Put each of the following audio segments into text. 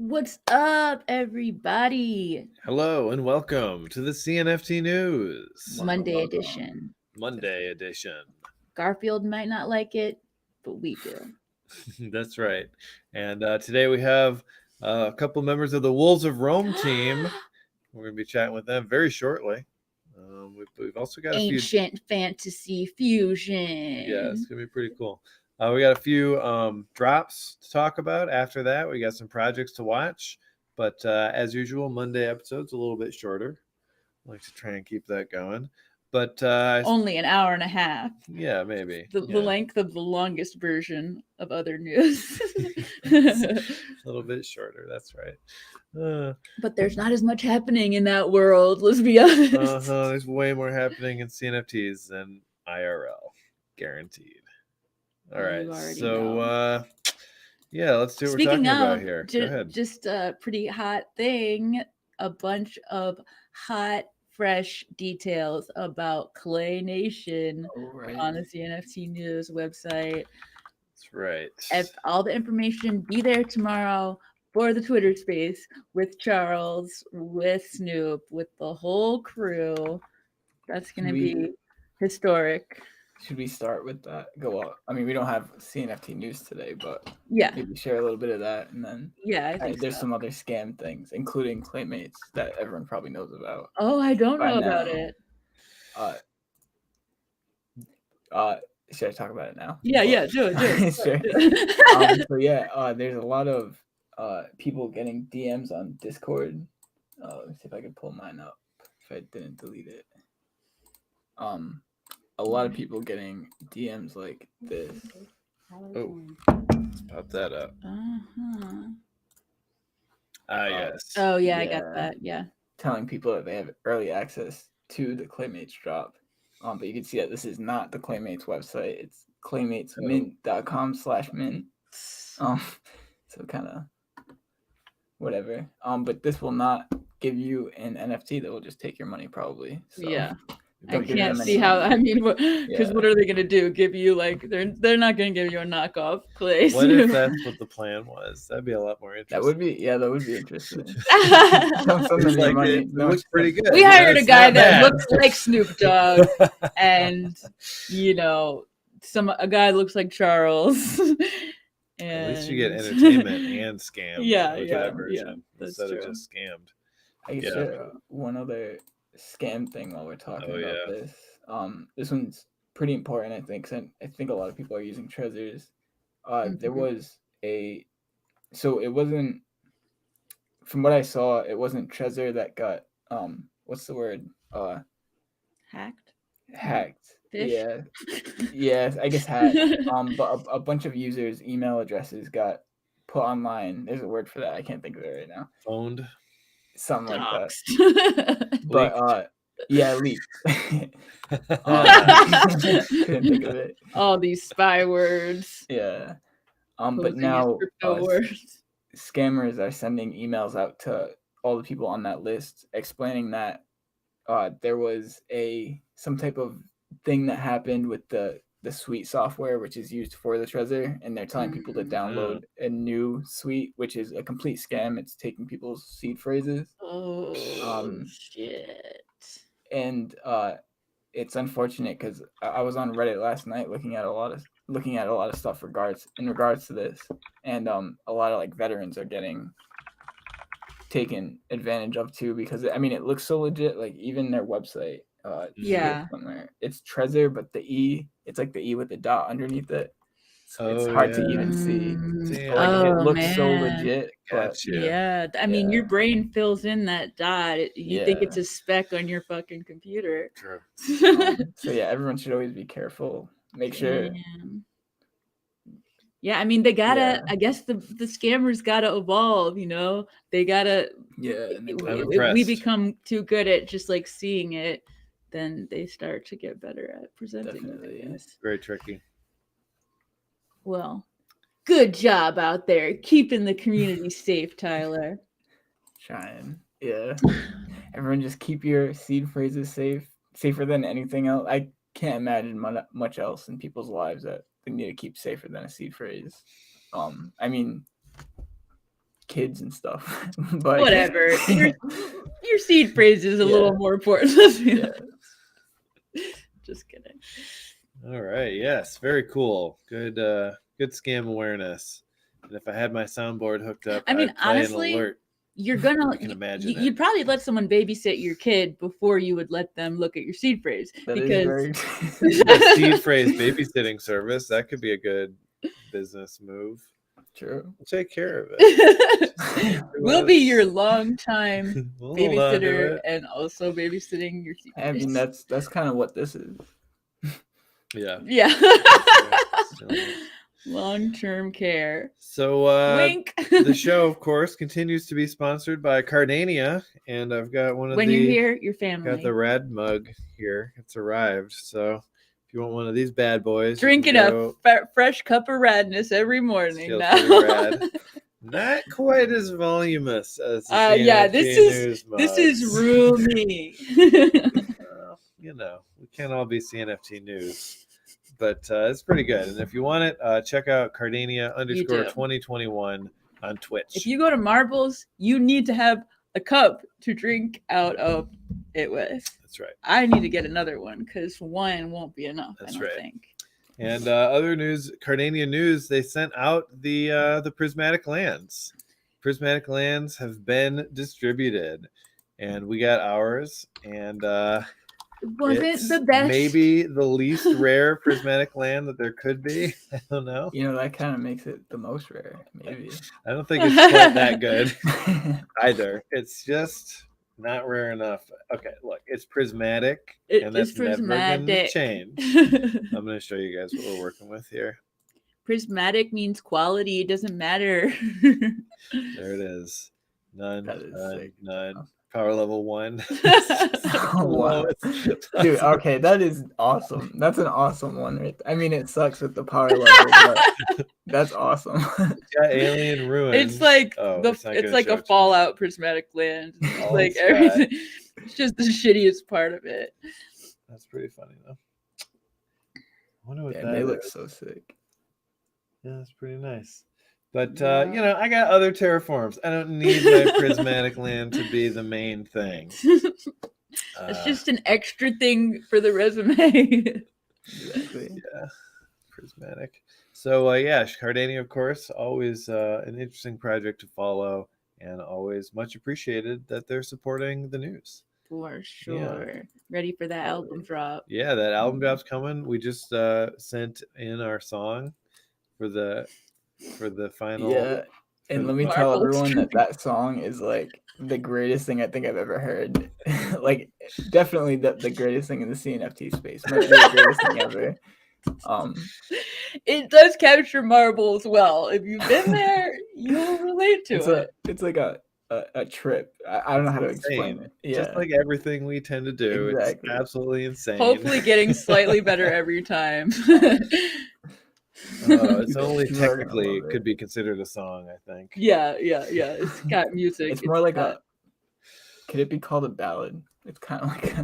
What's up, everybody? Hello and welcome to the CNFT News. Monday edition. Monday edition. Garfield might not like it, but we do. That's right. And today we have a couple members of the Wolves of Rome team. We're going to be chatting with them very shortly. We've also got a few. Ancient fantasy fusion. Yeah, it's going to be pretty cool. We got a few drops to talk about after that. We got some projects to watch. But as usual, Monday episode's a little bit shorter. I like to try and keep that going. But only an hour and a half. Yeah, maybe. The length of the longest version of other news. A little bit shorter, that's right. But there's not as much happening in that world, let's be honest. There's way more happening in CNFTs than IRL. Guaranteed. All right. So yeah, let's see what we're talking about here. Go ahead. Just a pretty hot thing. A bunch of hot, fresh details about Clay Nation on the CNFT News website. That's right. All the information be there tomorrow for the Twitter space with Charles, with Snoop, with the whole crew. That's going to be historic. Should we start with that? Go up. I mean, we don't have CNFT news today, but yeah, maybe share a little bit of that, and then I think there's some other scam things, including Claymates, that everyone probably knows about. Oh, I don't know about it. Should I talk about it now? Yeah, do it. Sure. So yeah, there's a lot of people getting DMs on Discord. Let me see if I can pull mine up if I didn't delete it. A lot of people getting DMs like this. Oh, let's pop that up. Yes. Oh yeah, I got that. Yeah. Telling people that they have early access to the Claymates drop. But you can see that this is not the Claymates website. It's claymatesmint.com/mint. So kind of whatever. But this will not give you an NFT that will just take your money probably. So. Yeah. I can't see how. I mean, because what are they gonna do? Give you like they're not gonna give you a knockoff Clay. What if that's what the plan was? That'd be a lot more interesting. That would be interesting. It looks pretty good. We hired a guy that looks like Snoop Dogg, and a guy looks like Charles. And at least you get entertainment and scam. Yeah, version instead true. of just scammed. I can share one other scam thing while we're talking about this. This one's pretty important, I think. I think a lot of people are using Trezors. There was so it wasn't, from what I saw, it wasn't Trezor that got what's the word? Hacked. Fish? Yeah, I guess hacked. But a bunch of users' email addresses got put online. There's a word for that. I can't think of it right now. Phoned. Something like that. But leaked. Couldn't think of it. All these spy words. Yeah. But now scammers are sending emails out to all the people on that list explaining that there was some type of thing that happened with the suite software, which is used for the Trezor, and they're telling people to download a new suite, which is a complete scam. It's taking people's seed phrases. Oh shit! And it's unfortunate because I was on Reddit last night looking at a lot of stuff in regards to this, and a lot of like veterans are getting taken advantage of too, because I mean it looks so legit. Like even their website. It's Trezor, but it's like the E with the dot underneath it. So it's hard to even see. It looks so legit. But, I mean, your brain fills in that dot. You think it's a speck on your fucking computer. True. So everyone should always be careful. Make sure. Yeah, I mean, they gotta. I guess the scammers gotta evolve. They gotta. If we become too good at just like seeing it, then they start to get better at presenting it. Very tricky. Well, good job out there keeping the community safe, Tyler. Trying. Yeah. Everyone just keep your seed phrases safer than anything else. I can't imagine much else in people's lives that they need to keep safer than a seed phrase. I mean, kids and stuff. But whatever. Your seed phrase is a little more important. Just kidding. All right. Yes. Very cool. Good scam awareness. And if I had my soundboard hooked up, I mean, I'd play honestly, an alert. You're gonna. You can imagine you'd probably let someone babysit your kid before you would let them look at your seed phrase. Because the seed phrase babysitting service, that could be a good business move. True. We'll take care of it. We'll be your long-time babysitter and also babysitting your seed phrase. I mean, that's kind of what this is. Yeah. Yeah. Long-term care. So wink. The show, of course, continues to be sponsored by Cardania, and I've got one of when you're here, your family got the red mug here. It's arrived. So if you want one of these bad boys, drinking a fresh cup of radness every morning now. Not quite as voluminous as the CNFT this is roomy. You know, we can't all be CNFT news. But it's pretty good. And if you want it, check out Cardania_2021 on Twitch. If you go to Marbles, you need to have a cup to drink out of it with. That's right. I need to get another one because one won't be enough. That's I don't think. And other news, Cardania News, they sent out the prismatic lands. Prismatic lands have been distributed, and we got ours. And was it the best? Maybe the least rare prismatic land that there could be. I don't know. You know, that kind of makes it the most rare, maybe. I don't think it's quite that good either. It's just not rare enough. Okay, look, it's prismatic, and that's never going to change. I'm going to show you guys what we're working with here. Prismatic means quality. It doesn't matter. There it is. None. Power level 1. Wow. Dude, okay, that is awesome. That's an awesome one, right? I mean, it sucks with the power level, but that's awesome. Got alien ruins. It's like it's like a Fallout prismatic land. It's like everything. It's just the shittiest part of it. That's pretty funny though. I wonder what that they look so sick. Yeah, that's pretty nice. But, you know, I got other terraforms. I don't need my prismatic land to be the main thing. It's just an extra thing for the resume. Exactly. Yeah, prismatic. So, Cardania, of course, always an interesting project to follow, and always much appreciated that they're supporting the news. For sure. Yeah. Ready for that album drop. Yeah, that album drop's coming. We just sent in our song for the final. Yeah, and let me tell everyone that song is like the greatest thing I think I've ever heard. Like, definitely the greatest thing in the CNFT space. Might be the greatest thing ever. It does capture Marbles well. If you've been there, you'll relate to it. It's like a trip. I don't know how to explain it. Yeah. Just like everything we tend to do. Exactly. It's absolutely insane. Hopefully getting slightly better every time. It's only technically could be considered a song, I think. Yeah. It's got music. It's more like could it be called a ballad? It's kind of like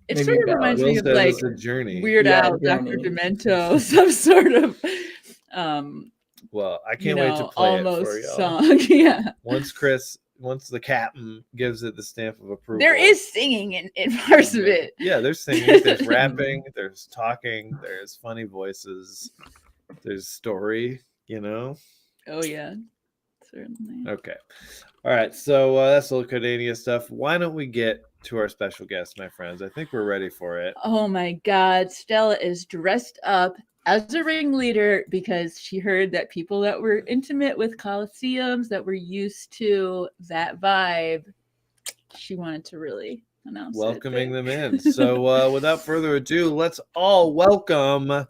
it sort of reminds me of like a journey. Weird Al, Dr. Demento, some sort of well, I can't wait to play it for y'all. Song. Yeah. Once the captain gives it the stamp of approval. There is singing in parts of it. Yeah, there's singing, there's rapping, there's talking, there's funny voices. There's story, you know? Oh, yeah. Certainly. Okay. All right. So that's a little Cardania stuff. Why don't we get to our special guest, my friends? I think we're ready for it. Oh, my God. Stella is dressed up as a ringleader because she heard that people that were intimate with Colosseums, that were used to that vibe, she wanted to really announce welcoming them in. So without further ado, let's all welcome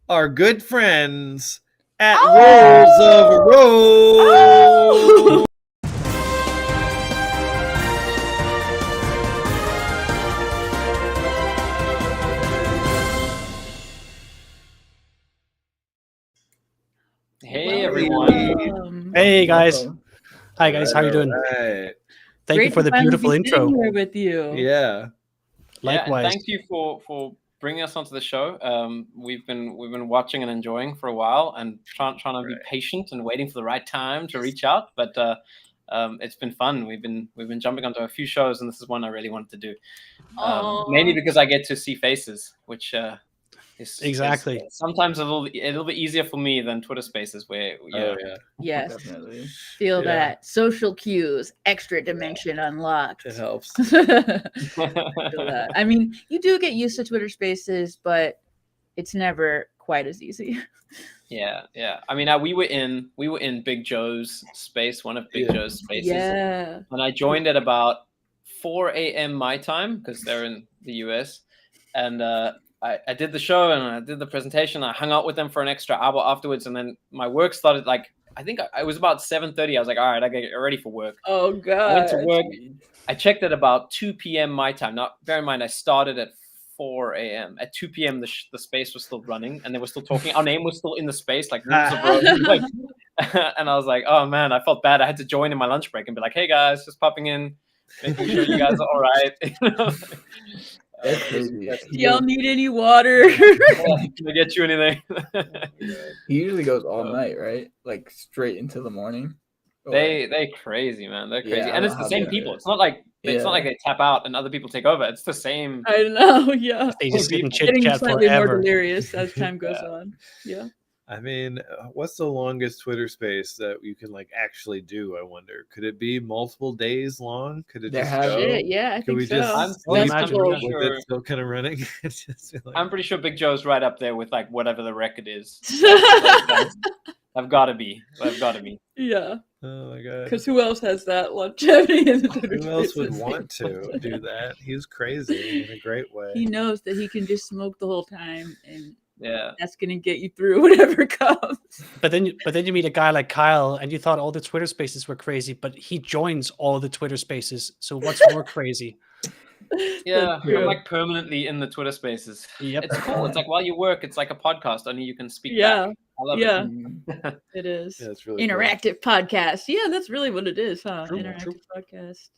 our good friends at Rolls of Roll. Hey everyone. Hey guys. Hi guys, how you doing? Right. Thank you for the beautiful intro. Here with you. Yeah. Likewise. Yeah, thank you for bringing us onto the show. We've been watching and enjoying for a while, and trying to be patient and waiting for the right time to reach out. But it's been fun. We've been jumping onto a few shows, and this is one I really wanted to do. Mainly because I get to see faces, which is exactly sometimes a little bit easier for me than Twitter Spaces, where yes, definitely feel that social cues, extra dimension unlocked. It helps. Feel that. I mean, you do get used to Twitter Spaces, but it's never quite as easy. Yeah. I mean, we were in Big Joe's space, one of Big Joe's spaces. Yeah. And I joined at about 4 a.m. my time because they're in the US, and I did the show and I did the presentation. I hung out with them for an extra hour afterwards, and then my work started. Like, I think it was about 7:30. I was like, all right, I get ready for work. Oh god. I went to work. I checked at about 2 p.m. my time. Now, bear in mind, I started at 4 a.m. At 2 p.m. the space was still running, and they were still talking. Our name was still in the space, like rooms of rows. Like, and I was like, oh man, I felt bad. I had to join in my lunch break and be like, hey guys, just popping in, making sure you guys are all right. That's crazy. Do y'all need any water? Can I get you anything? He usually goes all night, right? Like straight into the morning. They crazy, man. They're crazy, Yeah, and it's the same people. It's not like it's not like they tap out and other people take over. It's the same. I know, yeah. They just sit and chit Getting chat slightly more forever. delirious as time goes on. Yeah. I mean, what's the longest Twitter space that you can like actually do? I wonder. Could it be multiple days long? Could it just go? Shit, yeah, I Could we think so. just I'm sleep pretty with sure- it still kind of running? I'm pretty sure Big Joe's right up there with like whatever the record is. I've got to be. Yeah. Oh my god. Because who else has that longevity in the Twitter Who else would Spaces? want to do that? He's crazy in a great way. He knows that he can just smoke the whole time, and Yeah. that's gonna get you through whatever comes. But then you meet a guy like Kyle, and you thought all the Twitter Spaces were crazy, but he joins all the Twitter Spaces. So what's more crazy? Yeah, true. I'm like permanently in the Twitter Spaces. Yep. It's cool. It's like while you work, it's like a podcast. Only you can speak Yeah. back. I love Yeah. it. It is. Yeah, it's really cool. Interactive podcast. Yeah, that's really what it is, huh? True, Interactive true. podcast.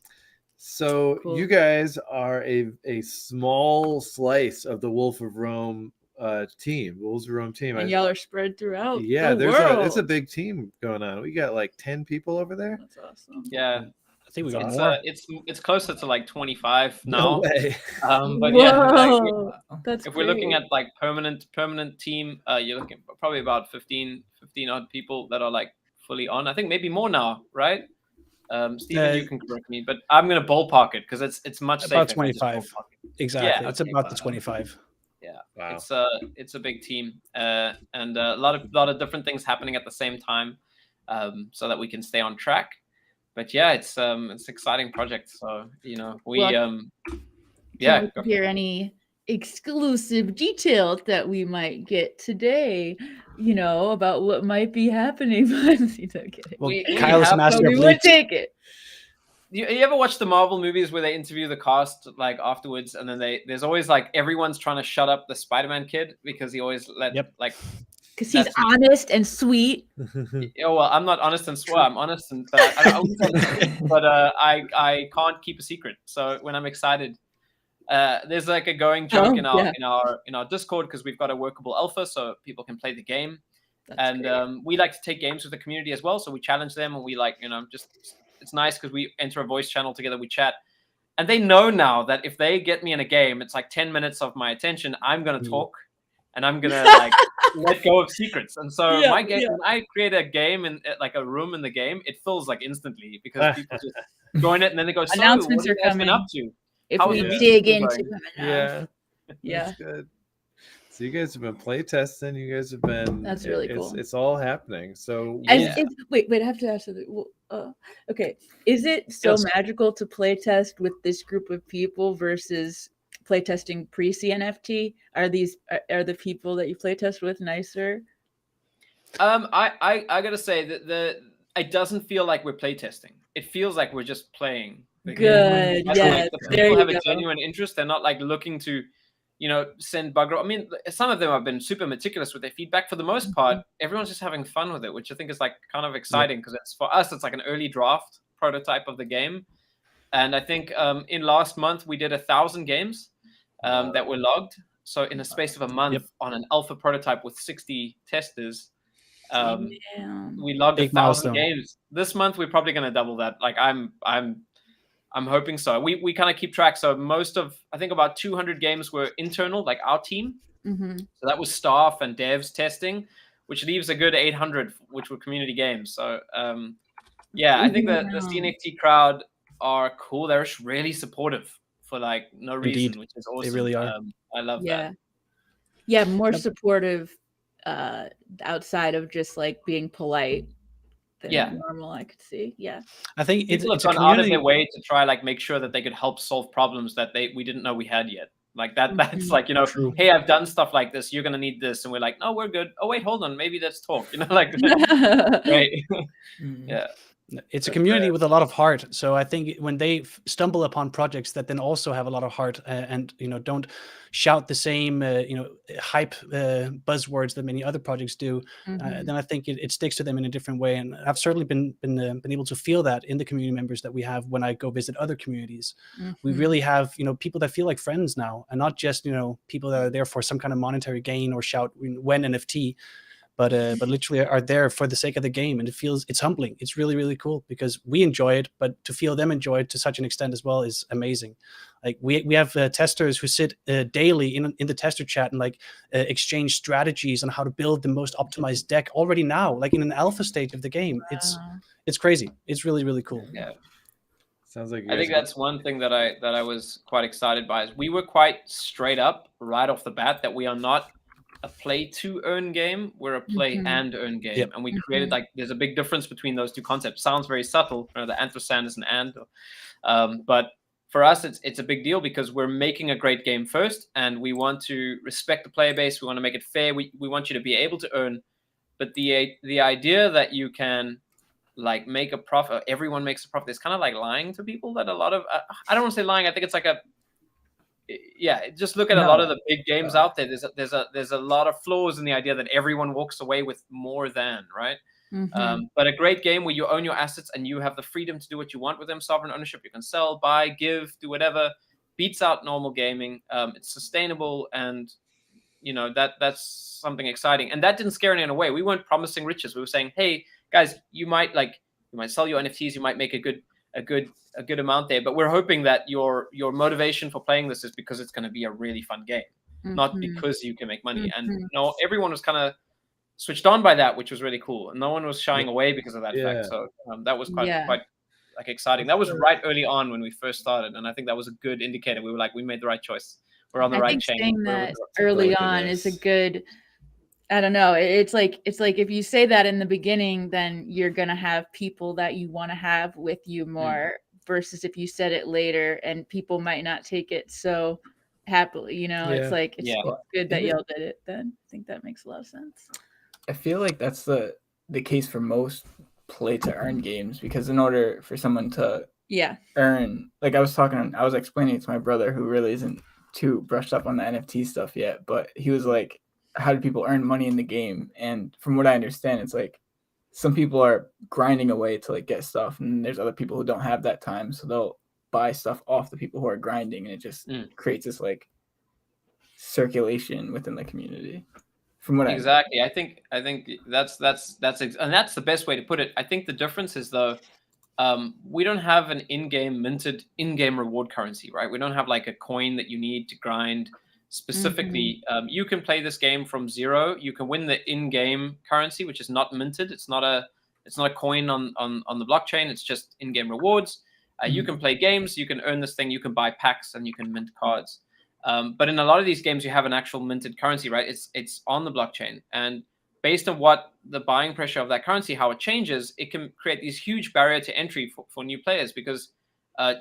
So Cool. you guys are a small slice of the Wolf of Rome team, Wolves of Rome team. And y'all are spread throughout. Yeah, the it's a world. big team going on. We got like 10 people over there. That's awesome. Yeah, I think we got it's more. it's closer to like 25 No now. way. But yeah, Whoa, that's if we're looking great. at like permanent team, you're looking at probably about 15 odd people that are like fully on. I think maybe more now, right? Steven, you can correct me, but I'm gonna ballpark it because it's much safer. About if I just 25. ballpark it. Exactly. Yeah, It's okay. about the 25. Yeah, Wow. it's a big team, and a lot of different things happening at the same time, so that we can stay on track. But yeah, it's an exciting project. So we Well, yeah. Can we hear any exclusive details that we might get today? About what might be happening. Well, We Kyle's have- master we of would leaks. take it. You ever watch the Marvel movies where they interview the cast like afterwards, and then there's always like everyone's trying to shut up the Spider-Man kid because he always let Yep. like. Because he's That's- honest and sweet. Oh well, I'm not honest and swear. I'm honest and I can't keep a secret. So when I'm excited, there's like a going joke in our Discord because we've got a workable alpha, so people can play the game. That's great. And we like to take games with the community as well. So we challenge them, and we like just it's nice because we enter a voice channel together. We chat, and they know now that if they get me in a game, it's like 10 minutes of my attention. I'm gonna talk, and I'm gonna like let go of secrets. And so my game, when I create a game in like a room in the game, it fills like instantly because people just join it, and then they go, "So, Announcements what have are you guys been coming. up to?" If How we is the dig meeting into going? him enough. Yeah. That's good. So you guys have been play testing. You guys have been. That's really cool. It's all happening. So Wait, I have to ask something. Okay, is it so magical to play test with this group of people versus playtesting pre-CNFT? Are the people that you playtest with nicer? I gotta say that it doesn't feel like we're playtesting. It feels like we're just playing. The Good, game. Like, yes. the There people you have a go. genuine interest. They're not like looking to, send bug. I mean, some of them have been super meticulous with their feedback. For the most part, everyone's just having fun with it, which I think is like kind of exciting because it's for us. It's like an early draft prototype of the game, and I think in last month we did 1,000 games that were logged, So in a space of a month on an alpha prototype with 60 testers, we logged 1,000 games. This month we're probably going to double that. Like I'm hoping so. We kind of keep track. So I think about 200 games were internal, like our team. So that was staff and devs testing, which leaves a good 800, which were community games. So I think the CNFT crowd are cool. They're really supportive for like no reason, which is awesome. They really are. I love that. Yeah, more supportive outside of just like being polite than normal, I could see. Yeah. I think it's a community out of their way to try like make sure that they could help solve problems that we didn't know we had yet. Like that's like, you know, hey, I've done stuff like this, you're gonna need this, and we're like, no, we're good. Oh wait, hold on, maybe let's talk. You know, like right. Yeah. It's a community with a lot of heart. So I think when they stumble upon projects that then also have a lot of heart and, you know, don't shout the same, you know, hype buzzwords that many other projects do, then I think it sticks to them in a different way. And I've certainly been able to feel that in the community members that we have when I go visit other communities. We really have, you know, people that feel like friends now, and not just, you know, people that are there for some kind of monetary gain or shout when NFT. But literally are there for the sake of the game, and it's humbling. It's really, really cool because we enjoy it, but to feel them enjoy it to such an extent as well is amazing. Like we have testers who sit daily in the tester chat and like exchange strategies on how to build the most optimized deck already now, like in an alpha stage of the game. It's crazy. It's really, really cool. Yeah. Sounds like I think that's one thing that I was quite excited by. Is we were quite straight up right off the bat that we are not a play to earn game, we're a play and earn game. And we created like there's a big difference between those two concepts. Sounds very subtle. You know, the ampersand is an and, but for us it's a big deal because we're making a great game first, and we want to respect the player base. We want to make it fair. We want you to be able to earn, but the idea that you can like make a profit, everyone makes a profit, is kind of like lying to people. That a lot of I don't want to say lying. I think it's like just look at a lot of the big games out there. There's a lot of flaws in the idea that everyone walks away with more than, right? But a great game where you own your assets and you have the freedom to do what you want with them, sovereign ownership, you can sell, buy, give, do whatever, beats out normal gaming. It's sustainable, and you know that's something exciting. And that didn't scare anyone away. We weren't promising riches. We were saying, hey guys, you might sell your NFTs, you might make a good amount there, but we're hoping that your motivation for playing this is because it's going to be a really fun game, not because you can make money. And you know, everyone was kind of switched on by that, which was really cool, and no one was shying away because of that fact. So that was quite like exciting. That was right early on when we first started, and I think that was a good indicator. We were like, we made the right choice. We're on the right chain. Saying that early on is a good. I don't know. It's like if you say that in the beginning, then you're gonna have people that you want to have with you more. Versus if you said it later, and people might not take it so happily. You know, it's like it's good that y'all did it. Then I think that makes a lot of sense. I feel like that's the case for most play to earn games, because in order for someone to earn, like I was explaining it to my brother, who really isn't too brushed up on the NFT stuff yet, but he was like, how do people earn money in the game? And from what I understand, it's like some people are grinding away to like get stuff, and there's other people who don't have that time, so they'll buy stuff off the people who are grinding, and it just creates this like circulation within the community. From what I think that's and that's the best way to put it. I think the difference is though, we don't have an minted in-game reward currency, right? We don't have like a coin that you need to grind specifically. You can play this game from zero. You can win the in-game currency, which is not minted. It's not a coin on the blockchain. It's just in-game rewards. You can play games. You can earn this thing. You can buy packs, and you can mint cards. But in a lot of these games, you have an actual minted currency, right? It's on the blockchain, and based on what the buying pressure of that currency, how it changes, it can create these huge barrier to entry for new players, because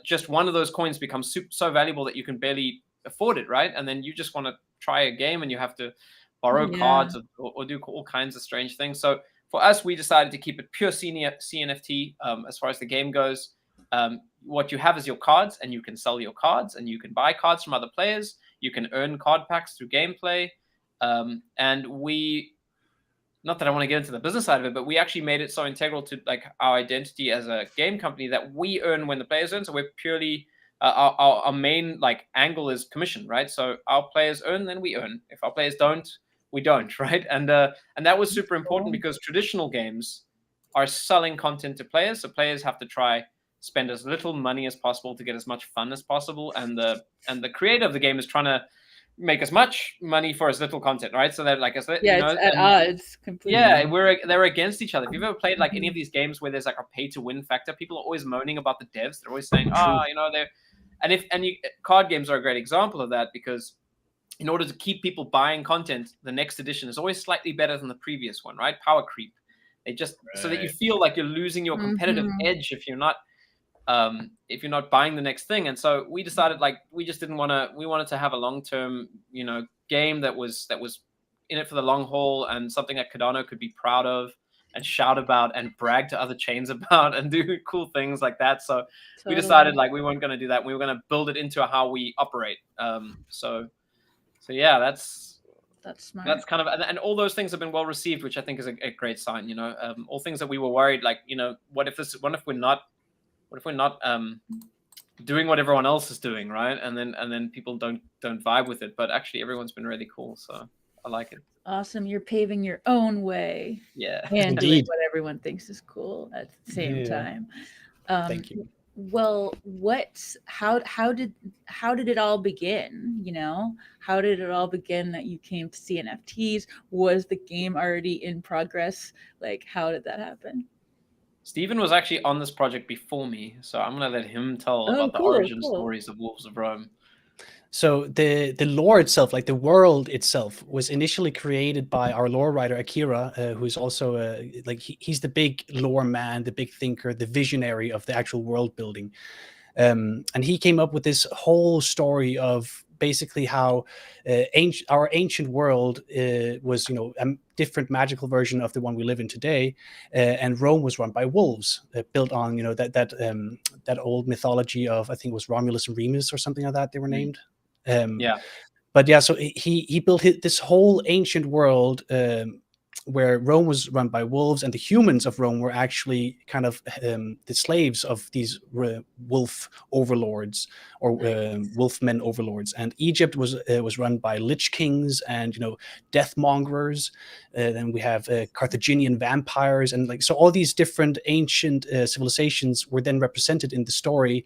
just one of those coins becomes so valuable that you can barely afford it, right? And then you just want to try a game, and you have to borrow cards or do all kinds of strange things. So for us, we decided to keep it pure CNFT as far as the game goes. What you have is your cards, and you can sell your cards, and you can buy cards from other players. You can earn card packs through gameplay. And we, not that I want to get into the business side of it, but we actually made it so integral to like our identity as a game company that we earn when the players earn. So we're purely our main like angle is commission, right? So our players earn, then we earn. If our players don't, we don't, right? And that was super important because traditional games are selling content to players, so players have to try spend as little money as possible to get as much fun as possible, and the creator of the game is trying to make as much money for as little content, right? So they're like, it's at odds completely. Yeah, they're against each other. If you've ever played like any of these games where there's like a pay to win factor, people are always moaning about the devs. They're always saying, card games are a great example of that, because in order to keep people buying content, the next edition is always slightly better than the previous one, right? Power creep. They just so that you feel like you're losing your competitive edge if you're not buying the next thing. And so we decided we just didn't want to. We wanted to have a long-term, game that was in it for the long haul, and something that Cardano could be proud of and shout about and brag to other chains about and do cool things like that. So we decided we weren't going to do that. We were going to build it into how we operate. So yeah, that's smart. That's kind of, and all those things have been well received, which I think is a great sign. All things that we were worried, what if we're not doing what everyone else is doing, right? And then people don't vibe with it. But actually, everyone's been really cool, so I like it. Awesome, you're paving your own way. Yeah, and doing what everyone thinks is cool at the same time. Thank you. Well, how did it all begin? How did it all begin that you came to CNFTs? Was the game already in progress? How did that happen? Steven was actually on this project before me, so I'm going to let him tell about the origin stories of Wolves of Rome. So the lore itself, the world itself, was initially created by our lore writer Akira, who's also he's the big lore man, the big thinker, the visionary of the actual world building, and he came up with this whole story of basically how our ancient world was, a different magical version of the one we live in today, and Rome was run by wolves, built on that old mythology of, I think it was Romulus and Remus or something like that they were named. But yeah, so he built this whole ancient world where Rome was run by wolves, and the humans of Rome were actually kind of the slaves of these wolf overlords or wolfmen overlords. And Egypt was run by lich kings and deathmongers. Then we have Carthaginian vampires, and so all these different ancient civilizations were then represented in the story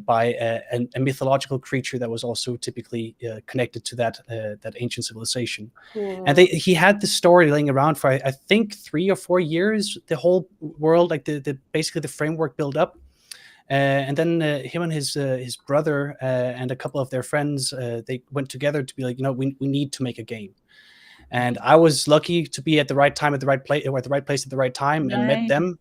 by a mythological creature that was also typically connected to that ancient civilization. Cool. And he had the story laying around for I think 3 or 4 years. The whole world, basically the framework built up, and then him and his brother and a couple of their friends, they went together to be we need to make a game. And I was lucky to be at the right time at the right place, or at the right place at the right time, and met them.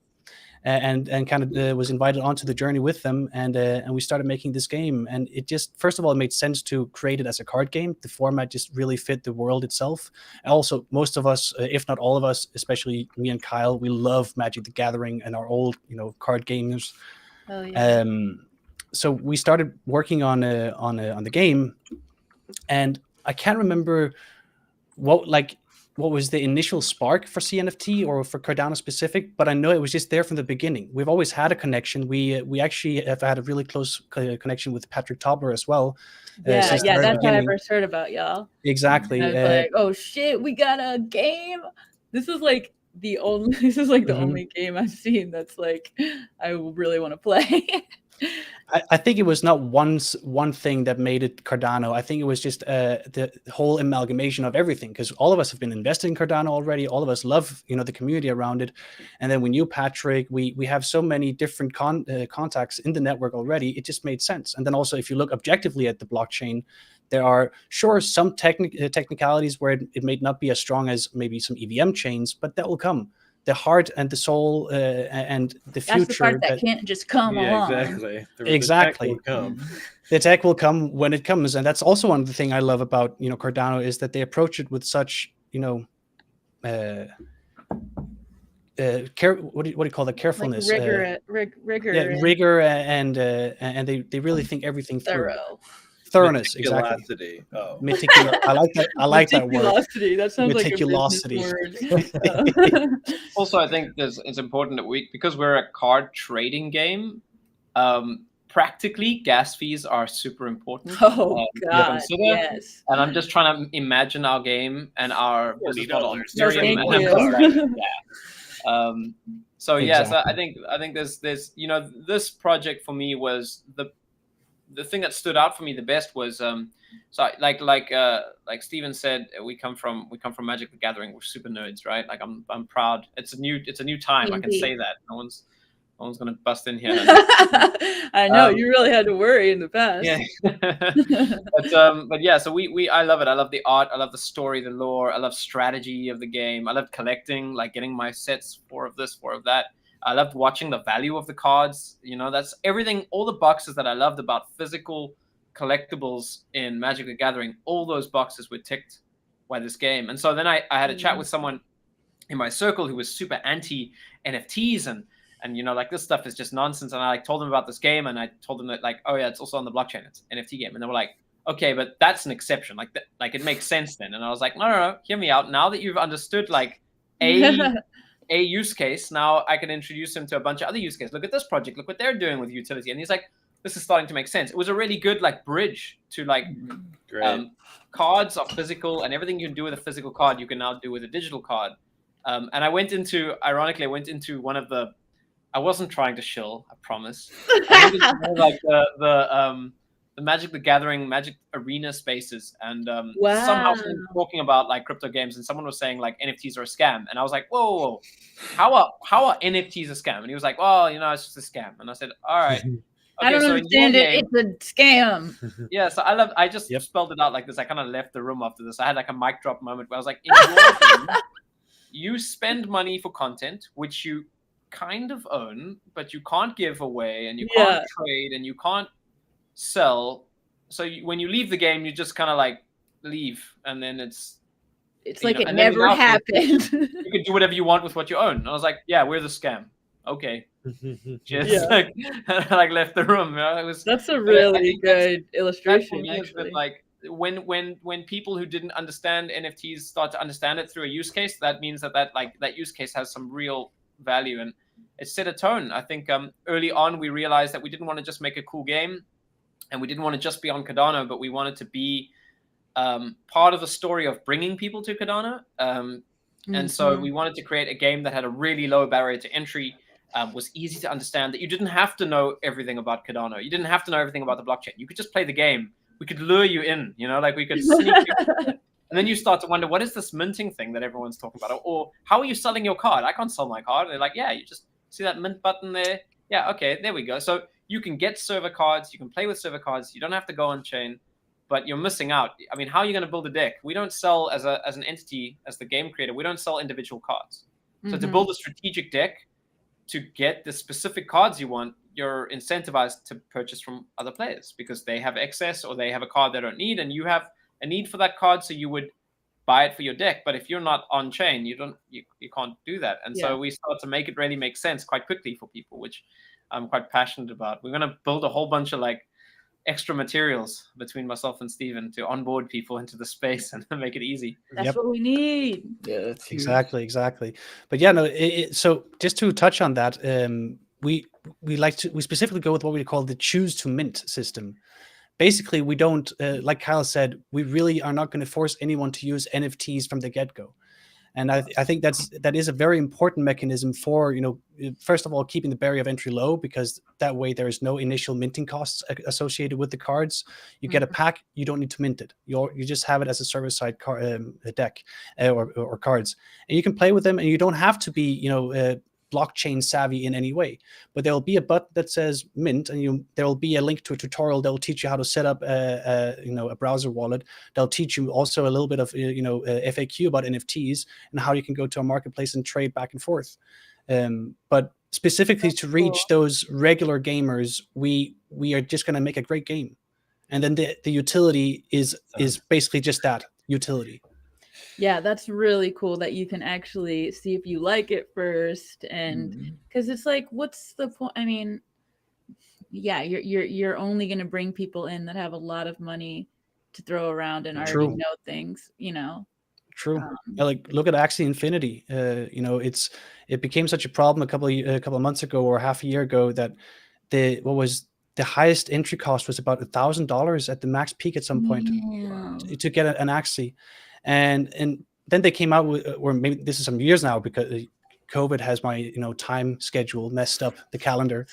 And kind of was invited onto the journey with them, and we started making this game. And it just, first of all, it made sense to create it as a card game. The format just really fit the world itself. And also, most of us, if not all of us, especially me and Kyle, we love Magic the Gathering and our old, card games. Oh, yeah. So we started working on the game, and I can't remember what was the initial spark for CNFT or for Cardano specific, but I know it was just there from the beginning. We've always had a connection. We actually have had a really close connection with Patrick Tobler as well. That's how I first heard about y'all. Exactly. I was oh shit, we got a game. This is the only game I've seen that's I really want to play. I think it was not one thing that made it Cardano. I think it was just the whole amalgamation of everything, because all of us have been invested in Cardano already. All of us love the community around it, and then we knew Patrick. We have so many different contacts in the network already. It just made sense. And then also, if you look objectively at the blockchain, there are some technicalities where it may not be as strong as maybe some EVM chains, but that will come. The heart and the soul and the future. That's the part that can't just come along. Exactly. Exactly. The tech will come. The tech will come when it comes, and that's also one of the things I love about Cardano, is that they approach it with such rigor. What do you call that? Carefulness. Rigor. Yeah, rigor, and they really think everything through. Thoroughness, exactly. Oh. I like that word. Meticulosity. That sounds like a business word. Also, I think it's important that because we're a card trading game, practically, gas fees are super important. Oh God, consider. yes. And I'm just trying to imagine our game and our business model on No, Ethereum. thank And I'm just like, you. yeah. So yeah, so Exactly. I think there's you know, this project for me was the thing that stood out for me the best was so like Steven said, we come from Magic the Gathering. We're super nerds, right? Like I'm proud. It's a new time. I can say that. No one's gonna bust in here. I know you really had to worry in the past. Yeah. But yeah, so I love it. I love the art. I love the story, the lore. I love strategy of the game. I love collecting, like getting my sets, 4 of this, 4 of that. I loved watching the value of the cards. You know, that's everything. All the boxes that I loved about physical collectibles in Magic the Gathering, all those boxes were ticked by this game. And so then I had a chat with someone in my circle who was super anti NFTs and you know, like, this stuff is just nonsense. And I like told them about this game, and I told them that, like, oh yeah, it's also on the blockchain. It's an NFT game. And they were like, okay, but that's an exception. Like it makes sense then. And I was like, no, hear me out. Now that you've understood like a use case, now I can introduce him to a bunch of other use cases. Look at this project. Look what they're doing with utility. And he's like, this is starting to make sense. It was a really good like bridge to like cards are physical, and everything you can do with a physical card, you can now do with a digital card. And ironically, I went into one of the, I wasn't trying to shill, I promise. I think it's more like the Magic the Gathering, Magic Arena spaces, and somehow someone was talking about like crypto games, and someone was saying like NFTs are a scam, and I was like, whoa, how are NFTs a scam? And he was like, well, you know, it's just a scam. And I said, all right. Okay, I don't understand it. It's a scam. Yeah, so I just spelled it out like this. I kind of left the room after this. I had like a mic drop moment where I was like, in your game, you spend money for content, which you kind of own, but you can't give away, and you can't trade, and you can't sell. So when you leave the game, you just kind of like leave, and then it's like it never happened. You can do whatever you want with what you own. And I was like, yeah, we're the scam. Okay. Just like left the room. It was, that's a really good illustration. Actually, like when people who didn't understand NFTs start to understand it through a use case, that means that use case has some real value, and it set a tone. I think early on we realized that we didn't want to just make a cool game, and we didn't want to just be on Cardano, but we wanted to be part of the story of bringing people to Cardano. And so we wanted to create a game that had a really low barrier to entry, was easy to understand, that you didn't have to know everything about Cardano. You didn't have to know everything about the blockchain. You could just play the game. We could lure you in, you know, like we could sneak you in. And then you start to wonder, what is this minting thing that everyone's talking about? Or how are you selling your card? I can't sell my card. And they're like, yeah, you just see that mint button there. Yeah, okay, there we go. So you can get server cards. You can play with server cards. You don't have to go on chain, but you're missing out. I mean, how are you going to build a deck? We don't sell as an entity, as the game creator. We don't sell individual cards. So to build a strategic deck, to get the specific cards you want, you're incentivized to purchase from other players because they have excess, or they have a card they don't need, and you have a need for that card, so you would buy it for your deck. But if you're not on chain, you can't do that. And so we start to make it really make sense quite quickly for people, which I'm quite passionate about. We're going to build a whole bunch of like extra materials between myself and Steven to onboard people into the space and make it easy. That's what we need. Yeah, that's huge. Exactly. But yeah, no. So just to touch on that, we specifically go with what we call the choose to mint system. Basically, we don't, like Kyle said, we really are not going to force anyone to use NFTs from the get-go. And I think that is a very important mechanism for, you know, first of all, keeping the barrier of entry low, because that way there is no initial minting costs associated with the cards. You get a pack, you don't need to mint it. You just have it as a server-side deck or cards, and you can play with them, and you don't have to be, you know, blockchain savvy in any way. But there will be a button that says mint, and there will be a link to a tutorial that will teach you how to set up a browser wallet. They'll teach you also a little bit of FAQ about NFTs and how you can go to a marketplace and trade back and forth. But specifically to reach those regular gamers, we are just going to make a great game, and then the utility is basically just that utility. Yeah, that's really cool that you can actually see if you like it first, and because it's like, what's the point? I mean, yeah, you're only going to bring people in that have a lot of money to throw around and already know things, you know. True. Like, look at Axie Infinity. You know, it became such a problem a couple of months ago or half a year ago that they the highest entry cost was about $1,000 at the max peak at some point to get an Axie. And then they came out with, or maybe this is some years now because COVID has my time schedule messed up, the calendar.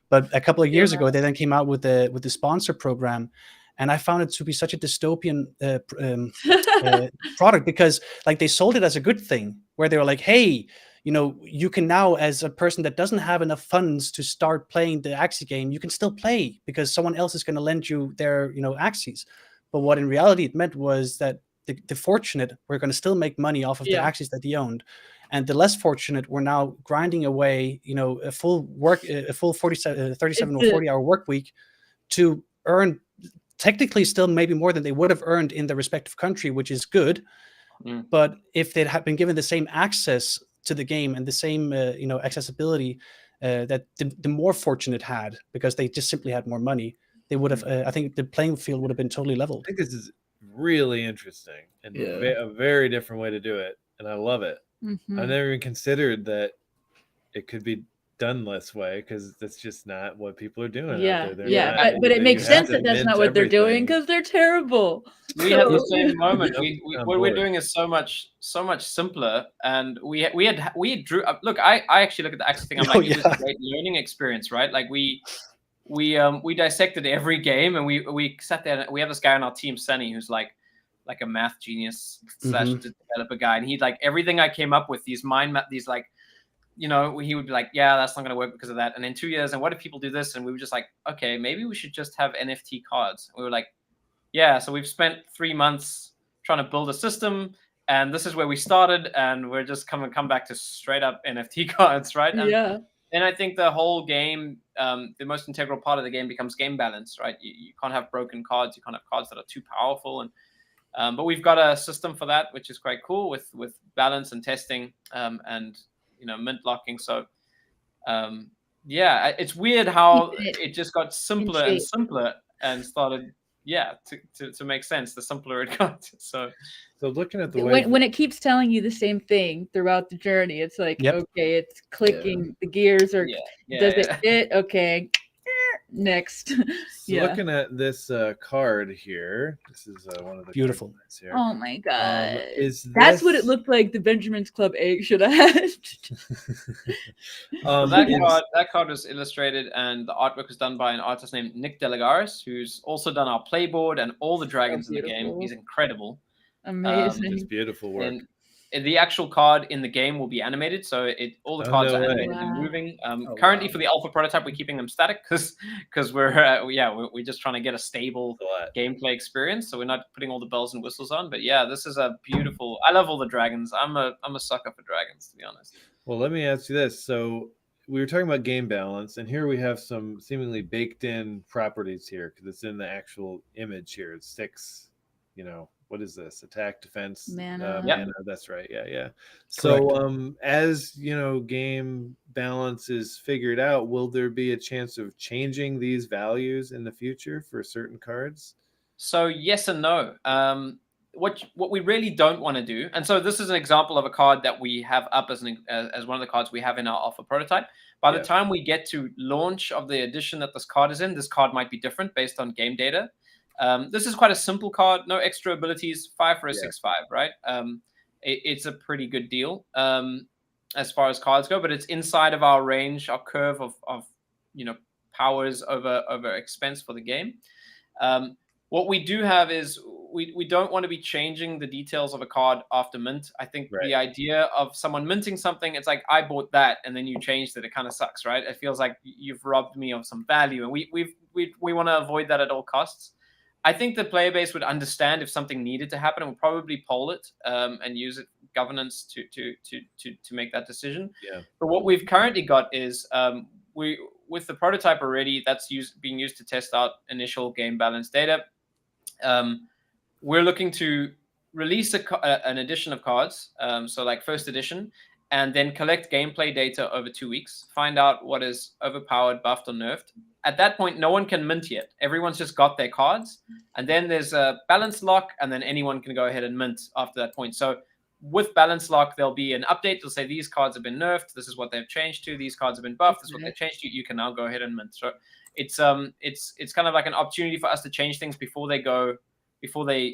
But a couple of years ago, they then came out with the sponsor program, and I found it to be such a dystopian product, because like they sold it as a good thing, where they were like, hey, you can now, as a person that doesn't have enough funds to start playing the Axie game, you can still play because someone else is going to lend you their Axies. But what in reality it meant was that the fortunate were going to still make money off of the Axies that they owned. And the less fortunate were now grinding away, a full 37 or 40-hour work week to earn technically still maybe more than they would have earned in the respective country, which is good. But if they'd have been given the same access to the game and the same accessibility that the more fortunate had, because they just simply had more money, they would have. I think the playing field would have been totally leveled. I think this is really interesting and a very different way to do it, and I love it. I never even considered that it could be done this way, because that's just not what people are doing out there. But it makes sense that that's not what they're doing, because they're terrible. We had the same moment. What we're doing is so much simpler, and we drew. Look, I actually look at the Axie thing. I'm like, it was a great learning experience, right? Like we dissected every game, and we sat there. And we have this guy on our team, Sunny, who's like a math genius / developer guy, and he like everything I came up with, these mind map, these like, he would be like, yeah, that's not going to work because of that. And in 2 years, and what if people do this? And we were just like, okay, maybe we should just have NFT cards. And we were like, yeah. So we've spent 3 months trying to build a system, and this is where we started, and we're just come back to straight up NFT cards, right? And, and I think the whole game, the most integral part of the game becomes game balance, right? You can't have broken cards. You can't have cards that are too powerful. And but we've got a system for that, which is quite cool with balance and testing and mint locking. So it's weird how it just got simpler and simpler and started to make sense the simpler it got. So looking at the way when it keeps telling you the same thing throughout the journey, it's like, okay, it's clicking, the gears are does it fit? Okay, next. So looking at this card here, this is one of the beautiful. Here. Oh my god! That's what it looked like. The Benjamin's Club egg should have had. That card was illustrated, and the artwork was done by an artist named Nick Delagaris, who's also done our playboard and all the dragons in the game. He's incredible. Amazing. It's beautiful work. And the actual card in the game will be animated, so all the cards are animated and moving. Currently, for the alpha prototype, we're keeping them static because we're just trying to get a stable gameplay experience. So we're not putting all the bells and whistles on. But yeah, this is a beautiful. I love all the dragons. I'm a sucker for dragons, to be honest. Well, let me ask you this. So we were talking about game balance, and here we have some seemingly baked in properties here, because it's in the actual image here. It's 6, what is this? Attack, defense, mana. That's right. Yeah. So, as game balance is figured out, will there be a chance of changing these values in the future for certain cards? So yes and no. What we really don't want to do, and so this is an example of a card that we have up as one of the cards we have in our alpha prototype. By the time we get to launch of the edition that this card is in, this card might be different based on game data. This is quite a simple card, no extra abilities, 5 for a 6/5, right? It's a pretty good deal as far as cards go, but it's inside of our range, our curve of powers over expense for the game. What we do have is we don't want to be changing the details of a card after mint. I think the idea of someone minting something, it's like, I bought that and then you changed it. It kind of sucks, right? It feels like you've robbed me of some value, and we want to avoid that at all costs. I think the player base would understand if something needed to happen, and would probably poll it and use it governance to make that decision. Yeah. But what we've currently got is with the prototype already, that's being used to test out initial game balance data. We're looking to release an edition of cards, so like first edition, and then collect gameplay data over 2 weeks, find out what is overpowered, buffed, or nerfed. At that point, no one can mint yet. Everyone's just got their cards. And then there's a balance lock, and then anyone can go ahead and mint after that point. So with balance lock, there'll be an update. It'll say these cards have been nerfed. This is what they've changed to. These cards have been buffed. This is what they've changed to. You can now go ahead and mint. So it's kind of like an opportunity for us to change things before they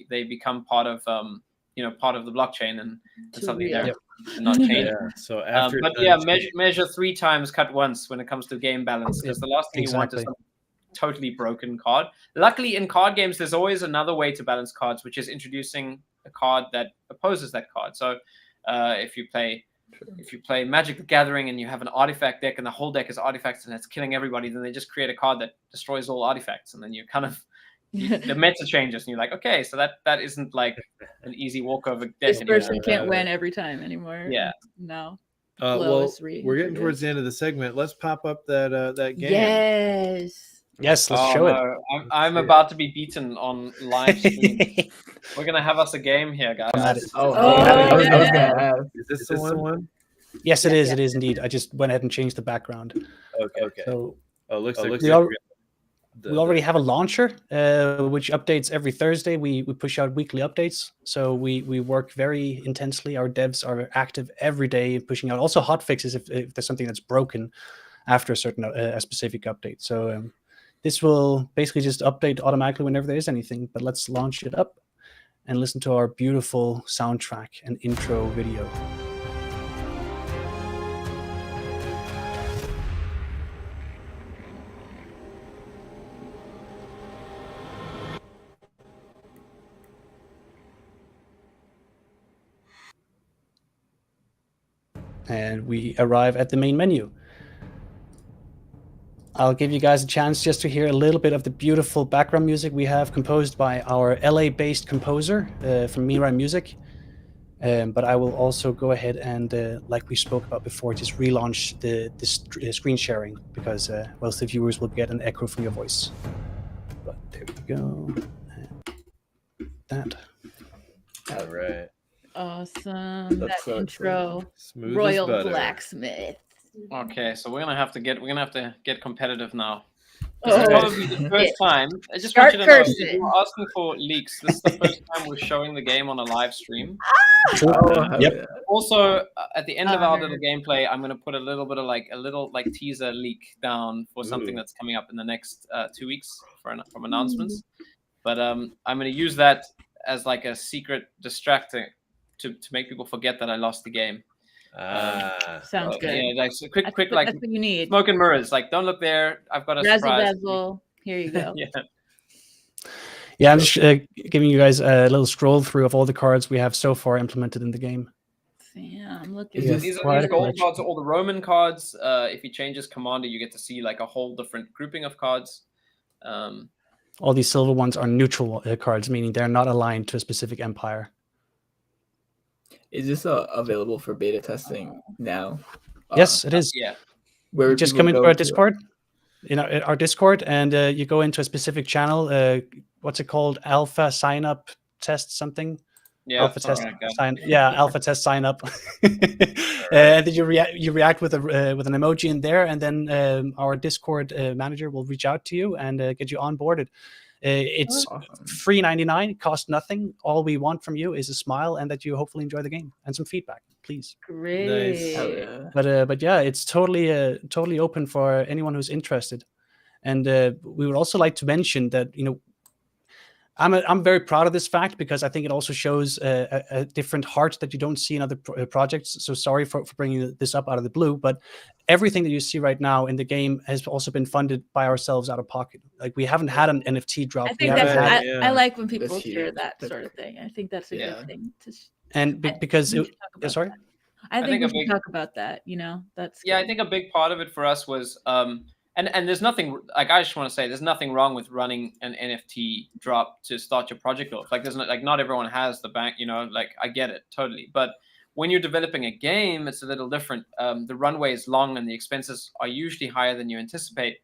become part of part of the blockchain and something there and not change. So after, measure 3 times, cut once when it comes to game balance, because the last thing you want is a totally broken card. Luckily, in card games, there's always another way to balance cards, which is introducing a card that opposes that card. So if you play Magic the Gathering and you have an artifact deck and the whole deck is artifacts and it's killing everybody, then they just create a card that destroys all artifacts, and then you kind of the meta changes and you're like, okay, so that isn't like an easy walkover. This person can't win every time anymore. Yeah. No. Well, we're getting towards the end of the segment. Let's pop up that game. Yes, let's show it. I'm about to be beaten on live stream. We're gonna have us a game here, guys. Is this the one? Yes, it is. It is indeed. I just went ahead and changed the background. Okay. So looks like we already have a launcher, which updates every Thursday. We push out weekly updates. So we work very intensely. Our devs are active every day, pushing out also hot fixes if there's something that's broken after a specific update. So this will basically just update automatically whenever there is anything. But let's launch it up and listen to our beautiful soundtrack and intro video. And we arrive at the main menu. I'll give you guys a chance just to hear a little bit of the beautiful background music we have composed by our LA-based composer from Mirai Music. But I will also go ahead and, like we spoke about before, just relaunch the screen sharing because most of the viewers will get an echo from your voice. But there we go. And that. All right. Awesome. That intro. Royal Blacksmith. Okay, so we're gonna have to get competitive now. This is probably the first time. I just want you to know, we're asking for leaks. This is the first time we're showing the game on a live stream. Yep. Also, at the end of our little gameplay, I'm gonna put a little bit of a little teaser leak down for something that's coming up in the next 2 weeks from announcements. But I'm gonna use that as like a secret distracting to make people forget that I lost the game. Sounds good. Yeah, like quick, like that's what you need. Smoke and mirrors. Like, don't look there. I've got a surprise. Razzle. Here you go. Yeah, I'm just giving you guys a little scroll through of all the cards we have so far implemented in the game. Yeah, I'm looking. These are gold cards, all the Roman cards. If he changes commander, you get to see like a whole different grouping of cards. All these silver ones are neutral cards, meaning they're not aligned to a specific empire. Is this available for beta testing now? Yes, it is. Yeah. Where you just come into our Discord, our Discord, and you go into a specific channel. What's it called? Alpha sign up test something. Yeah. Alpha test sign. Yeah, alpha test sign up. And then you react with an emoji in there, and then our Discord manager will reach out to you and get you onboarded. It's free 99, costs nothing. All we want from you is a smile and that you hopefully enjoy the game and some feedback, please. Great. Nice. But yeah, it's totally open for anyone who's interested. And we would also like to mention that I'm very proud of this fact because I think it also shows a different heart that you don't see in other projects. So sorry for bringing this up out of the blue, but everything that you see right now in the game has also been funded by ourselves out of pocket. Like we haven't had an NFT drop. I think I like when people share that sort of thing. I think that's a good thing. Because sorry, I think we should talk about that. That's good. I think a big part of it for us was. And there's nothing, like, I just want to say there's nothing wrong with running an NFT drop to start your project off. Like, not everyone has the bank, like, I get it totally. But when you're developing a game, it's a little different. The runway is long and the expenses are usually higher than you anticipate.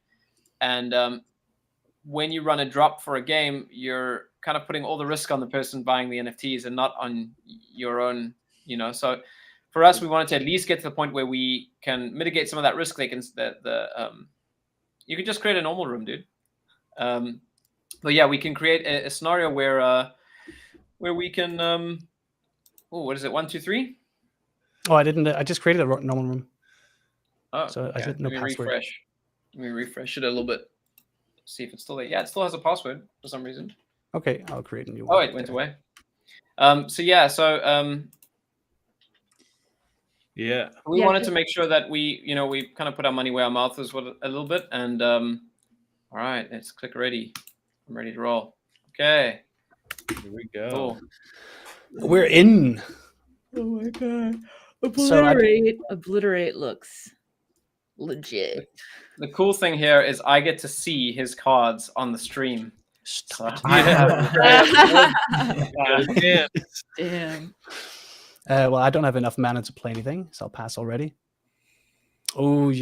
And when you run a drop for a game, you're kind of putting all the risk on the person buying the NFTs and not on your own, So for us, we wanted to at least get to the point where we can mitigate some of that risk. You can just create a normal room, dude. But yeah, we can create a scenario where we can. What is it? 1, 2, 3. Oh, I didn't. I just created a normal room. Oh, so I said no password. Let me refresh it a little bit. see if it's still there. Yeah, it still has a password for some reason. Okay, I'll create a new one. Oh, it went away. We wanted to make sure that we kind of put our money where our mouth is with a little bit. And all right, let's click ready. I'm ready to roll. Okay. Here we go. Cool. We're in. Oh my god. Obliterate looks legit. The cool thing here is I get to see his cards on the stream. Stop. So I have Damn. Well, I don't have enough mana to play anything, so I'll pass already. Oh,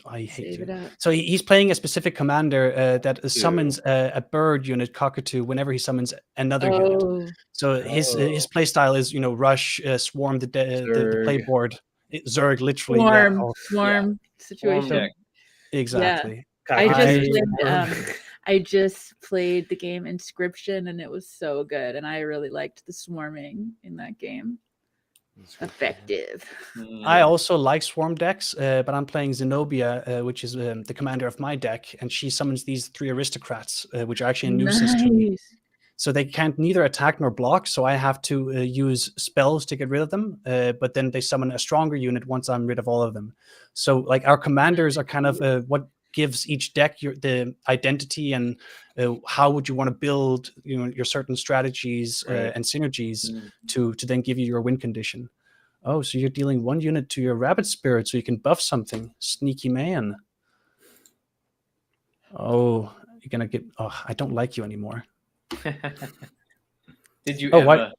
I hate you. So he's playing a specific commander that summons a bird unit, cockatoo, whenever he summons another unit. So his play style is, rush, swarm the playboard, Zerg, literally. Swarm situation. Exactly. Yeah. I just played the game Inscription, and it was so good, and I really liked the swarming in that game. Effective. I also like swarm decks, but I'm playing Zenobia, which is the commander of my deck, and she summons these 3 aristocrats, which are actually a nuisance to me. So they can't neither attack nor block, so I have to use spells to get rid of them, but then they summon a stronger unit once I'm rid of all of them. So like our commanders are kind of what gives each deck the identity and how would you want to build your certain strategies and synergies to then give you your win condition. Oh, so you're dealing 1 unit to your rabbit spirit so you can buff something. Sneaky man. Oh, you're gonna get I don't like you anymore. Did you ever?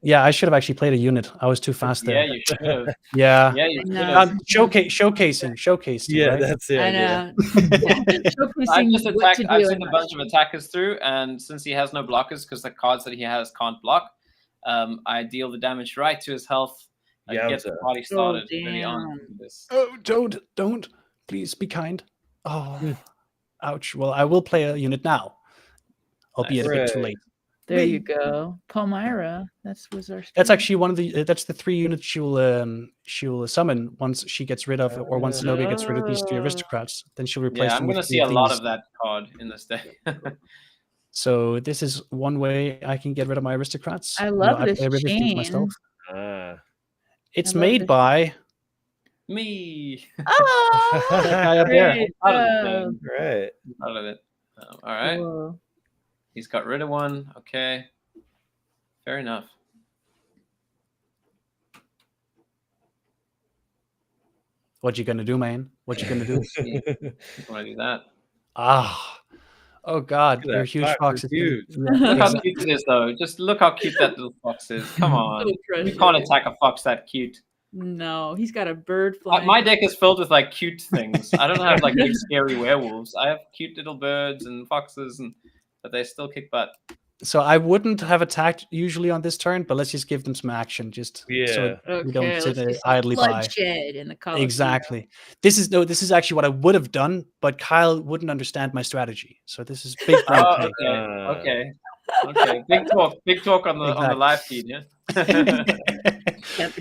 Yeah, I should have actually played a unit. I was too fast there. Yeah, you should have. Yeah. Yeah, you should have. Showcasing. Yeah, right? that's the idea. I've sent a bunch of attackers through, and since he has no blockers, because the cards that he has can't block, I deal the damage right to his health and get the party started really on this. Oh, don't. Please be kind. Oh, ouch. Well, I will play a unit now. Albeit a bit too late. There you go, Palmyra. That's actually one of the. That's the 3 units she'll summon once she gets rid of, or once Zenobia gets rid of these 3 aristocrats. Then she'll replace them. I'm going to see a lot of that card in this deck. So this is one way I can get rid of my aristocrats. I love this chain. Myself. It's made by me. Oh, guy up there. Right. Out of it. All right. Cool. He's got rid of 1. Okay. Fair enough. What you gonna do, man? What you gonna do? I want to do that. Oh God, your huge fox is huge. Look how cute it is, though. Just look how cute that little fox is. Come on. You can't attack a fox that cute. No, he's got a bird flying. My deck is filled with like cute things. I don't have like big scary werewolves. I have cute little birds and foxes, but they still kick butt. So I wouldn't have attacked usually on this turn, but let's just give them some action, so we don't sit idly by. Bloodshed in the Coliseum. Exactly. This is actually what I would have done, but Kyle wouldn't understand my strategy. So this is big brain play. Okay. Big talk on the live feed, yeah.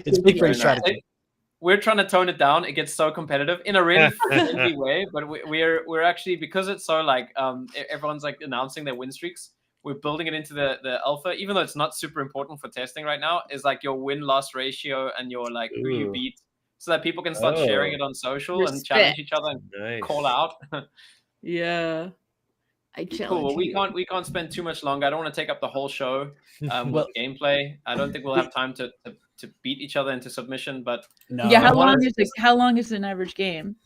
It's big brain strategy. We're trying to tone it down. It gets so competitive in a really friendly way, but we're actually, because it's so like everyone's like announcing their win streaks. We're building it into the alpha, even though it's not super important for testing right now. Is like your win-loss ratio and your like who you beat, so that people can start sharing it on social and challenge each other and call out. Yeah, I challenge. Cool. Well, we can't spend too much longer. I don't want to take up the whole show with gameplay. I don't think we'll have time to beat each other into submission. But yeah, how long is an average game?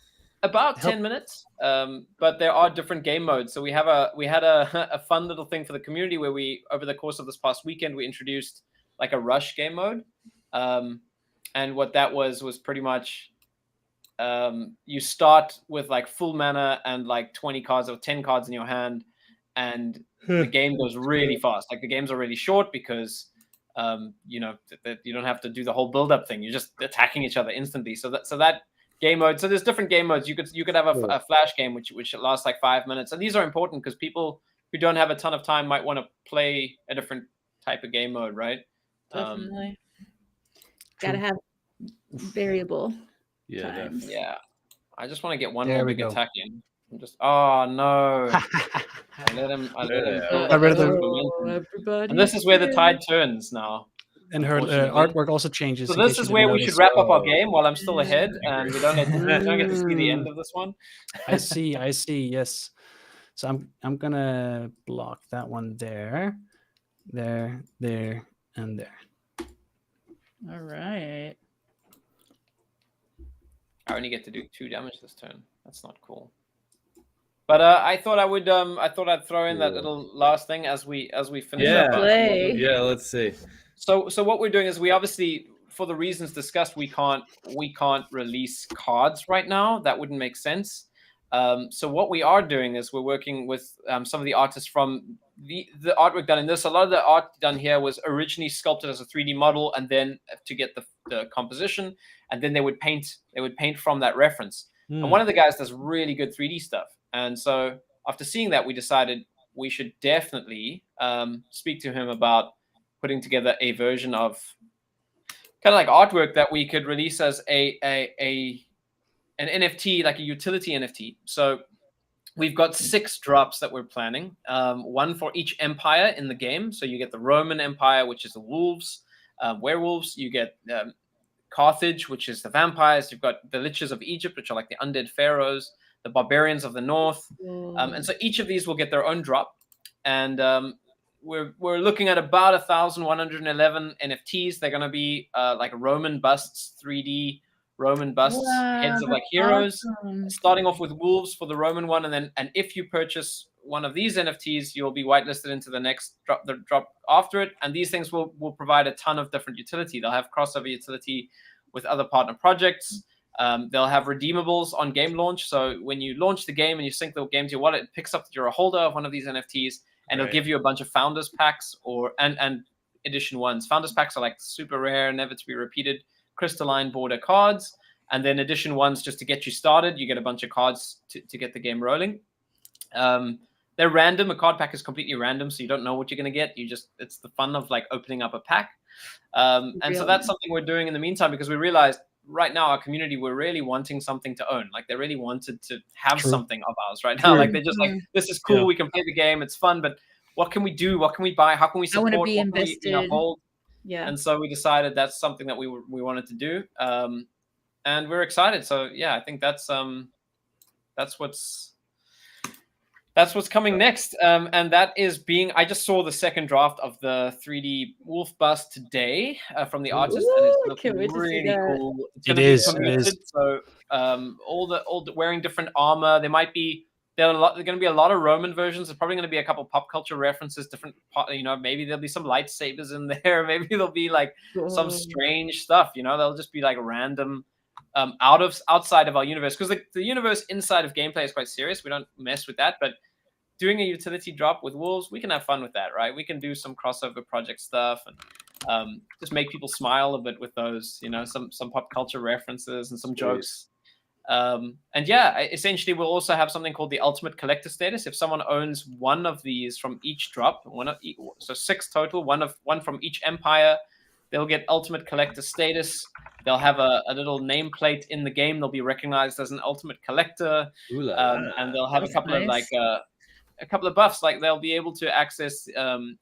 About 10 minutes, but there are different game modes. So we had a fun little thing for the community where we, over the course of this past weekend, we introduced like a rush game mode. And what that was pretty much you start with like full mana and like 20 cards or 10 cards in your hand, and the game goes really fast. Like the game's already short because you don't have to do the whole build-up thing. You're just attacking each other instantly. So that game mode. So there's different game modes. You could have a flash game which lasts like 5 minutes, and these are important because people who don't have a ton of time might want to play a different type of game mode, right? Definitely. Gotta have variable. Yeah. times. Yeah. I just want to get one more big attack in. I'm just, oh no. I let him everybody. and this is where the tide turns now. And her artwork also changes. So this is where we should wrap up our game while I'm still ahead, and we don't get to see the end of this one. I see. Yes. So I'm gonna block that one there, and there. All right. I only get to do 2 damage this turn. That's not cool. But I thought I'd throw in that little last thing as we finish up. Yeah, let's see. So what we're doing is we obviously, for the reasons discussed, we can't release cards right now. That wouldn't make sense. So what we are doing is we're working with some of the artists from the artwork done in this. A lot of the art done here was originally sculpted as a 3D model, and then to get the composition, and then they would paint from that reference. And one of the guys does really good 3D stuff. And so after seeing that, we decided we should definitely speak to him about putting together a version of kind of like artwork that we could release as an NFT, like a utility NFT. So we've got 6 drops that we're planning, 1 for each empire in the game. So you get the Roman Empire, which is the wolves, werewolves. You get Carthage, which is the vampires. You've got the Liches of Egypt, which are like the undead pharaohs, the barbarians of the north. And so each of these will get their own drop. And we're looking at about 1,111 NFTs. They're going to be like Roman busts, 3D Roman busts, heads of like heroes, starting off with wolves for the Roman one. And if you purchase one of these NFTs, you'll be whitelisted into the next drop after it. And these things will provide a ton of different utility. They'll have crossover utility with other partner projects. They'll have redeemables on game launch. So when you launch the game and you sync the game to your wallet, it picks up that you're a holder of one of these NFTs, and it'll give you a bunch of founders packs and edition ones. Founders packs are like super rare, never to be repeated, crystalline border cards. And then edition ones, just to get you started, you get a bunch of cards to get the game rolling. They're random. A card pack is completely random, so you don't know what you're going to get. It's the fun of like opening up a pack. And so that's something we're doing in the meantime, because we realized right now our community, we're really wanting something to own. Like they really wanted to have something of ours right now. Like they're just like, this is cool. We can play the game. It's fun, but what can we do? What can we buy? How can we support? I want to be invested. Hold? Yeah. And so we decided that's something that we wanted to do. And we're excited. So yeah, I think that's what's coming next. And that is I just saw the second draft of the 3D wolf bust today from the artist, and it's looking really cool. It is. So all the wearing different armor. There are going to be a lot of Roman versions. There's probably going to be a couple pop culture references, different, maybe there'll be some lightsabers in there. Maybe there'll be like some strange stuff, they'll just be like random outside of our universe, because the universe inside of gameplay is quite serious. We don't mess with that, but doing a utility drop with wolves, we can have fun with that, right? We can do some crossover project stuff and just make people smile a bit with those, some pop culture references and some jokes. And yeah, essentially we'll also have something called the ultimate collector status. If someone owns one of these from each drop, so 6 total, one from each empire, they'll get ultimate collector status. They'll have a little nameplate in the game. They'll be recognized as an ultimate collector. And they'll have a couple of like a couple of buffs. Like they'll be able to access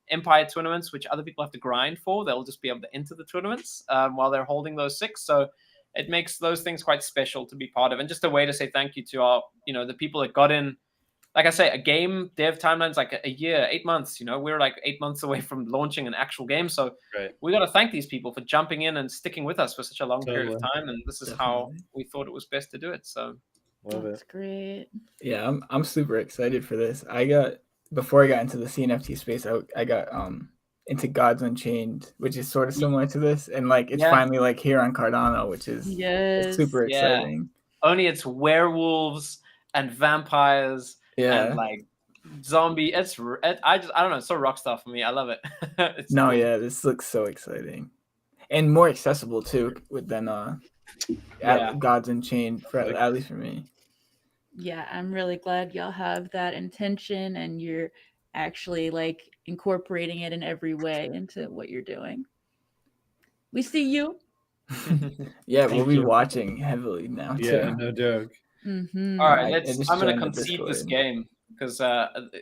empire tournaments, which other people have to grind for. They'll just be able to enter the tournaments while they're holding those 6. So it makes those things quite special to be part of, and just a way to say thank you to our, the people that got in. Like I say, a game dev timeline's like a year, 8 months. We're like 8 months away from launching an actual game. So we got to thank these people for jumping in and sticking with us for such a long period of time. And this is how we thought it was best to do it. So that's great. Yeah, I'm super excited for this. Before I got into the CNFT space, I got into Gods Unchained, which is sort of similar to this, and like it's finally like here on Cardano, which is super exciting. Only it's werewolves and vampires. And like zombie, I don't know, it's so rockstar for me. I love it. This looks so exciting and more accessible too than Gods Unchained, at least for me. Yeah, I'm really glad y'all have that intention and you're actually like incorporating it in every way into what you're doing. We see you. We'll be watching heavily now too. Yeah, no joke. Mm-hmm. All right, I'm going to concede this game because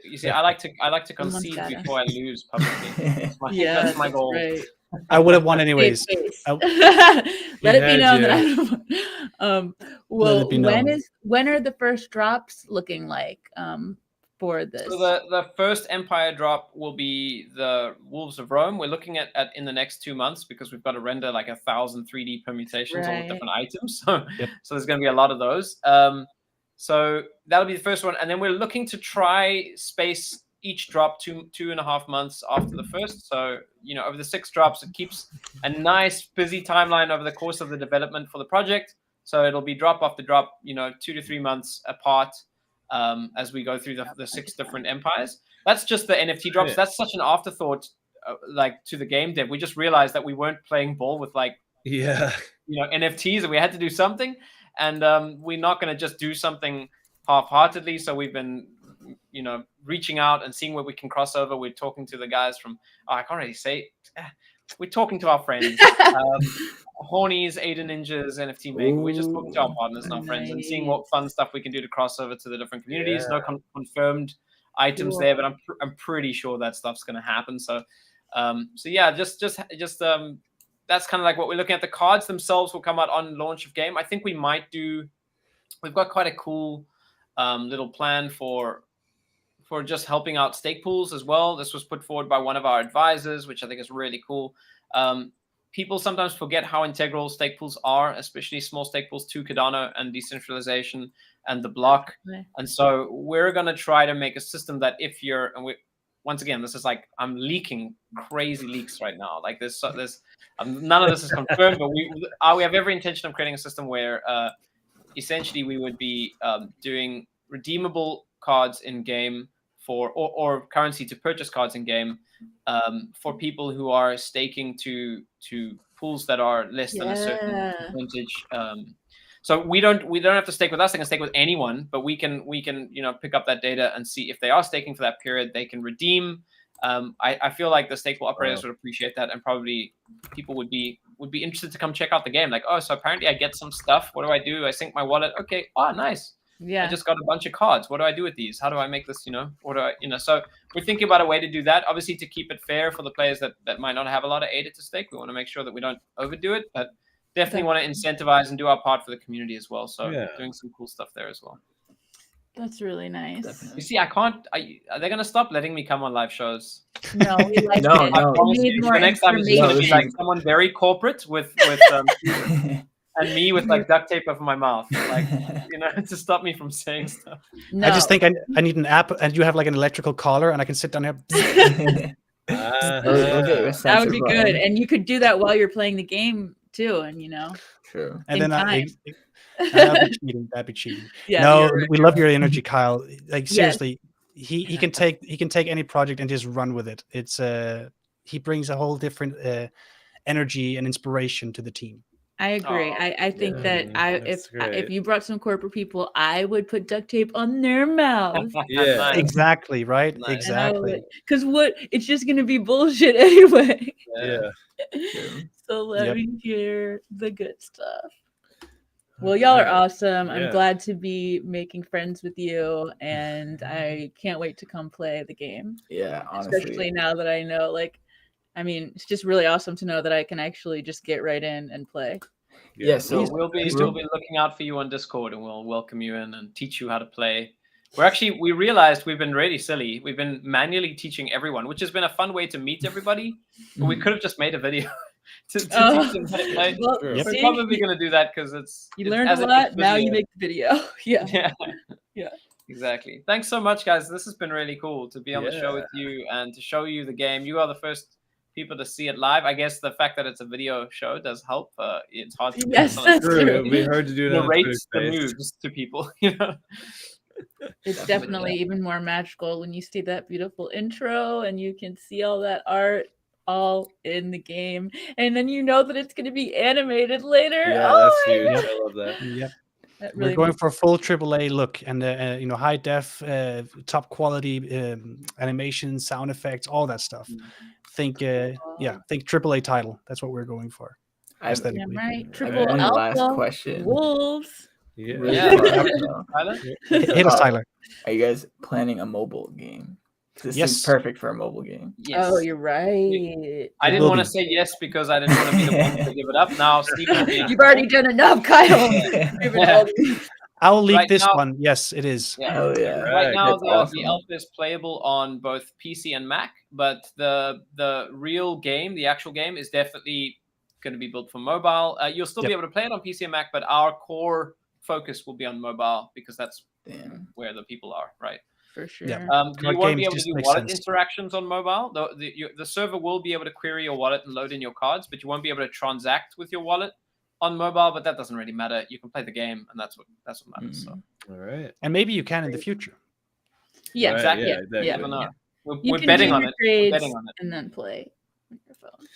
you see, I like to concede before I lose publicly. That's my goal. Right. I would have won anyways. Let it be known that I well, when are the first drops looking like for this? So the first Empire drop will be the Wolves of Rome. We're looking at in the next 2 months because we've got to render like 1,000 3D permutations all with different items. So there's going to be a lot of those. So that'll be the first one, and then we're looking to try space each drop 2.5 months after the first. So over the 6 drops, it keeps a nice busy timeline over the course of the development for the project. So it'll be drop after drop, 2 to 3 months apart. As we go through the 6 different empires. That's just the NFT drops. That's such an afterthought, to the game dev. We just realized that we weren't playing ball with NFTs, and we had to do something. And we're not going to just do something half-heartedly. So we've been, reaching out and seeing where we can cross over. We're talking to the guys from. I can't really say. We're talking to our friends. Hornies, Ada Ninjas, NFT Maker. We're just talking to our partners and our friends and seeing what fun stuff we can do to cross over to the different communities. No confirmed items there, but I'm pretty sure that stuff's going to happen. So, just that's kind of like what we're looking at. The cards themselves will come out on launch of game. I think we might do. We've got quite a cool little plan for just helping out stake pools as well. This was put forward by one of our advisors, which I think is really cool. People sometimes forget how integral stake pools are, especially small stake pools to Cardano and decentralization and the block. And so we're going to try to make a system that if you're, once again, this is like, I'm leaking crazy leaks right now. Like this, none of this is confirmed, but we have every intention of creating a system where essentially we would be doing redeemable cards in game or currency to purchase cards in game for people who are staking to pools that are less than a certain percentage. So we don't have to stake with us. They can stake with anyone, but we can pick up that data and see if they are staking for that period. They can redeem. I feel like the stake pool operators would appreciate that, and probably people would be interested to come check out the game. Like, oh, so apparently I get some stuff. What do I do? I sync my wallet. Okay. Oh, nice. I just got a bunch of cards. What do I do with these? How do I make this, what do I, so we're thinking about a way to do that. Obviously, to keep it fair for the players that might not have a lot of ADA to stake. We want to make sure that we don't overdo it, but definitely want to incentivize and do our part for the community as well. So doing some cool stuff there as well. That's really nice. Definitely. You see, are they going to stop letting me come on live shows? No, we like it. No. We need more the next time it's going to be like someone very corporate with and me with like duct tape over my mouth, like to stop me from saying stuff. No. I just think I need an app, and you have like an electrical collar, and I can sit down here. That would be good, and you could do that while you're playing the game too, and True. And then that'd be cheating. Yeah, no, we love your energy, Kyle. Like seriously, he can take any project and just run with it. It's he brings a whole different energy and inspiration to the team. I agree. I think that if you brought some corporate people, I would put duct tape on their mouth. Yeah, exactly. Right. Nice. Exactly. Because it's just going to be bullshit anyway. Yeah. So let me hear the good stuff. Well, y'all are awesome. I'm glad to be making friends with you, and I can't wait to come play the game. Yeah, honestly. Especially now that I know, it's just really awesome to know that I can actually just get right in and play. Yeah, so we'll be looking out for you on Discord, and we'll welcome you in and teach you how to play. We realized we've been really silly. We've been manually teaching everyone, which has been a fun way to meet everybody. But we could have just made a video to teach them how to play. Well, we're probably going to do that because you learned a lot. Now you make the video. Yeah. Exactly. Thanks so much, guys. This has been really cool to be on the show with you and to show you the game. You are the first people to see it live. I guess the fact that it's a video show does help. It's hard to that's true. It would be hard to do narrate the moves to people. It's definitely even more magical when you see that beautiful intro and you can see all that art all in the game, and then you know that it's going to be animated later. Yeah, that's huge. I love that. Yep. Really We're going for a full AAA look and high def, top quality animation, sound effects, all that stuff. Think AAA title. That's what we're going for. Right. Triple one alpha last question. Wolves. really far out, though. Tyler? Hit us, Tyler. Are you guys planning a mobile game? This Yes. seems perfect for a mobile game. Yes. Oh, you're right. I didn't will want to be. say yes because I didn't want to be the one to give it up. Now, Stephen, You've already done enough, Kyle. I will leak Right this now- one. Yes, it is. Yeah. Oh yeah. Right now, That's the awesome. Elf is playable on both PC and Mac, but the real game, the actual game, is definitely going to be built for mobile. You'll still be able to play it on PC and Mac, but our core focus will be on mobile because that's where the people are, right? For sure. Yeah. You won't be able to just do makes wallet sense. interactions on mobile. The server will be able to query your wallet and load in your cards, but you won't be able to transact with your wallet on mobile. But that doesn't really matter. You can play the game, and that's what matters. So. All right. And maybe you can in the future. Yeah, Exactly. Yeah, exactly. You never know. You We're can betting do on your it. We're trades betting on it. and then play on your phone.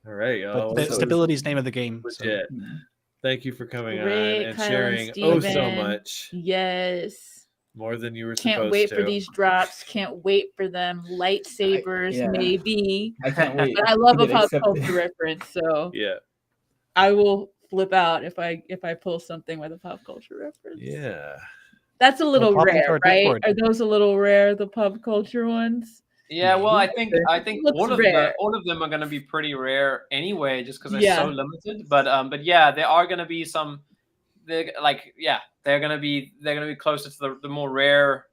All right, y'all. But stability is name of the game. So. Legit. Thank you for coming Great, on and Kyle sharing and so Steven. much. Yes. More than you were Can't supposed wait to. for these drops. Can't wait for them. Lightsabers, maybe. I can't wait. But I love to a get pop accepted. culture reference, so Yeah. I will flip out if I pull something with a pop culture reference. Yeah. That's a little pop into rare, our right? Discord. Are those a little rare, the pop culture ones? Yeah, well, I think Looks all of rare. them are going to be pretty rare anyway, just because they're Yeah. so limited. But yeah, there are going to be some. They're going to be closer to the more rare,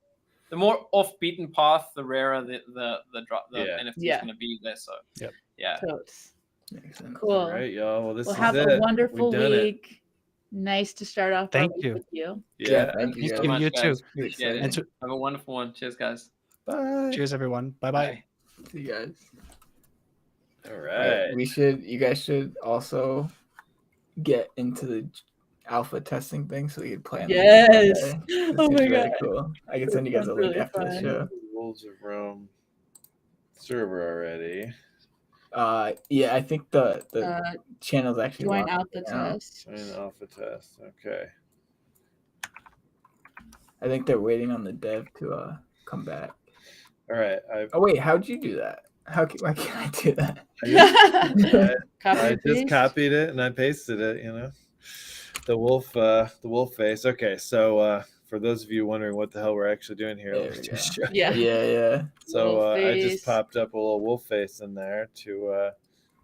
the more off beaten path, the rarer the NFT is going to be there. So yeah. Totes. Makes sense. Cool. All right, y'all. Well, this is have it. a wonderful We've done it. week. Nice to start off Thank our week you. with you. Yeah. Thank you. Thank guys. you. much, You guys. too. Appreciate it. And so- Have a wonderful one. Cheers, guys. Bye. cheers, everyone. Bye-bye. See you guys. All right. You guys should also get into the alpha testing thing so you can play on the Yes. This Oh seems my really god. cool. I can send you guys a Sounds link really after the fun. show. Wolves of Rome server already. Yeah, I think the channel's actually Join locked out the now. test. Join alpha test. Okay. I think they're waiting on the dev to come back. All right. Oh wait, how'd you do that? Why can't I do that? I just copied it and I pasted it. You know, the wolf face. Okay, so for those of you wondering what the hell we're actually doing here, There let me we just go. show you. Yeah. So I just face. popped up a little wolf face in there to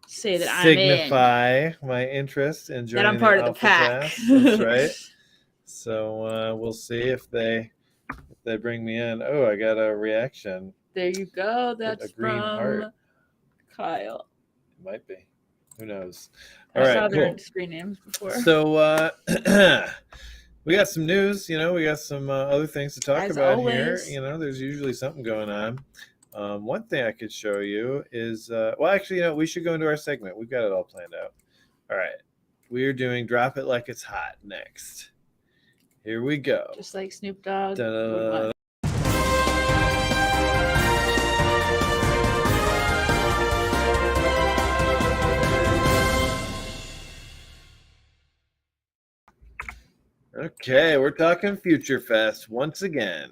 Say that signify my interest in joining that I'm part of the alpha pack. test. That's right. So we'll see if they bring me in. Oh, I got a reaction. There you go. That's a green from heart. Kyle. It might be. Who knows? I All saw right, their cool. screen names before. So we got some news. You know, we got some other things to talk As about always. here. You know, there's usually something going on. One thing I could show you is well, actually, you know, we should go into our segment. We've got it all planned out. All right, we are doing Drop It Like It's Hot next. Here we go. Just like Snoop Dogg. Da-da-da-da. Okay, we're talking Future Fest once again.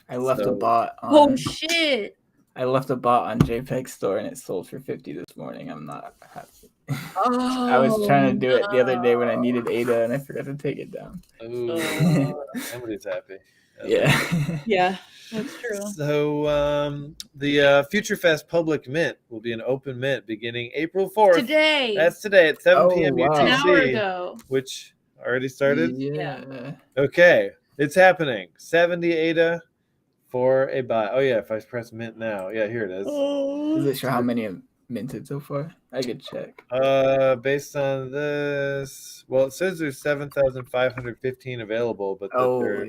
I left a So- bot on Oh shit! I left a bot on JPEG store and it sold for 50 this morning. I'm not happy. Oh, I was trying to do it the other day when I needed ADA and I forgot to take it down. Ooh, somebody's happy. Yeah. Yeah, that's true. So the Future Fest public mint will be an open mint beginning April 4th. Today. That's today at 7 p.m. wow. an hour UTC, ago. which already started. Yeah. Okay, it's happening. 70 ADA for a buy. Oh yeah, if I press mint now, yeah, here it is. Does it show how many have minted so far? I could check. Based on this, well, it says there's 7,515 available, but that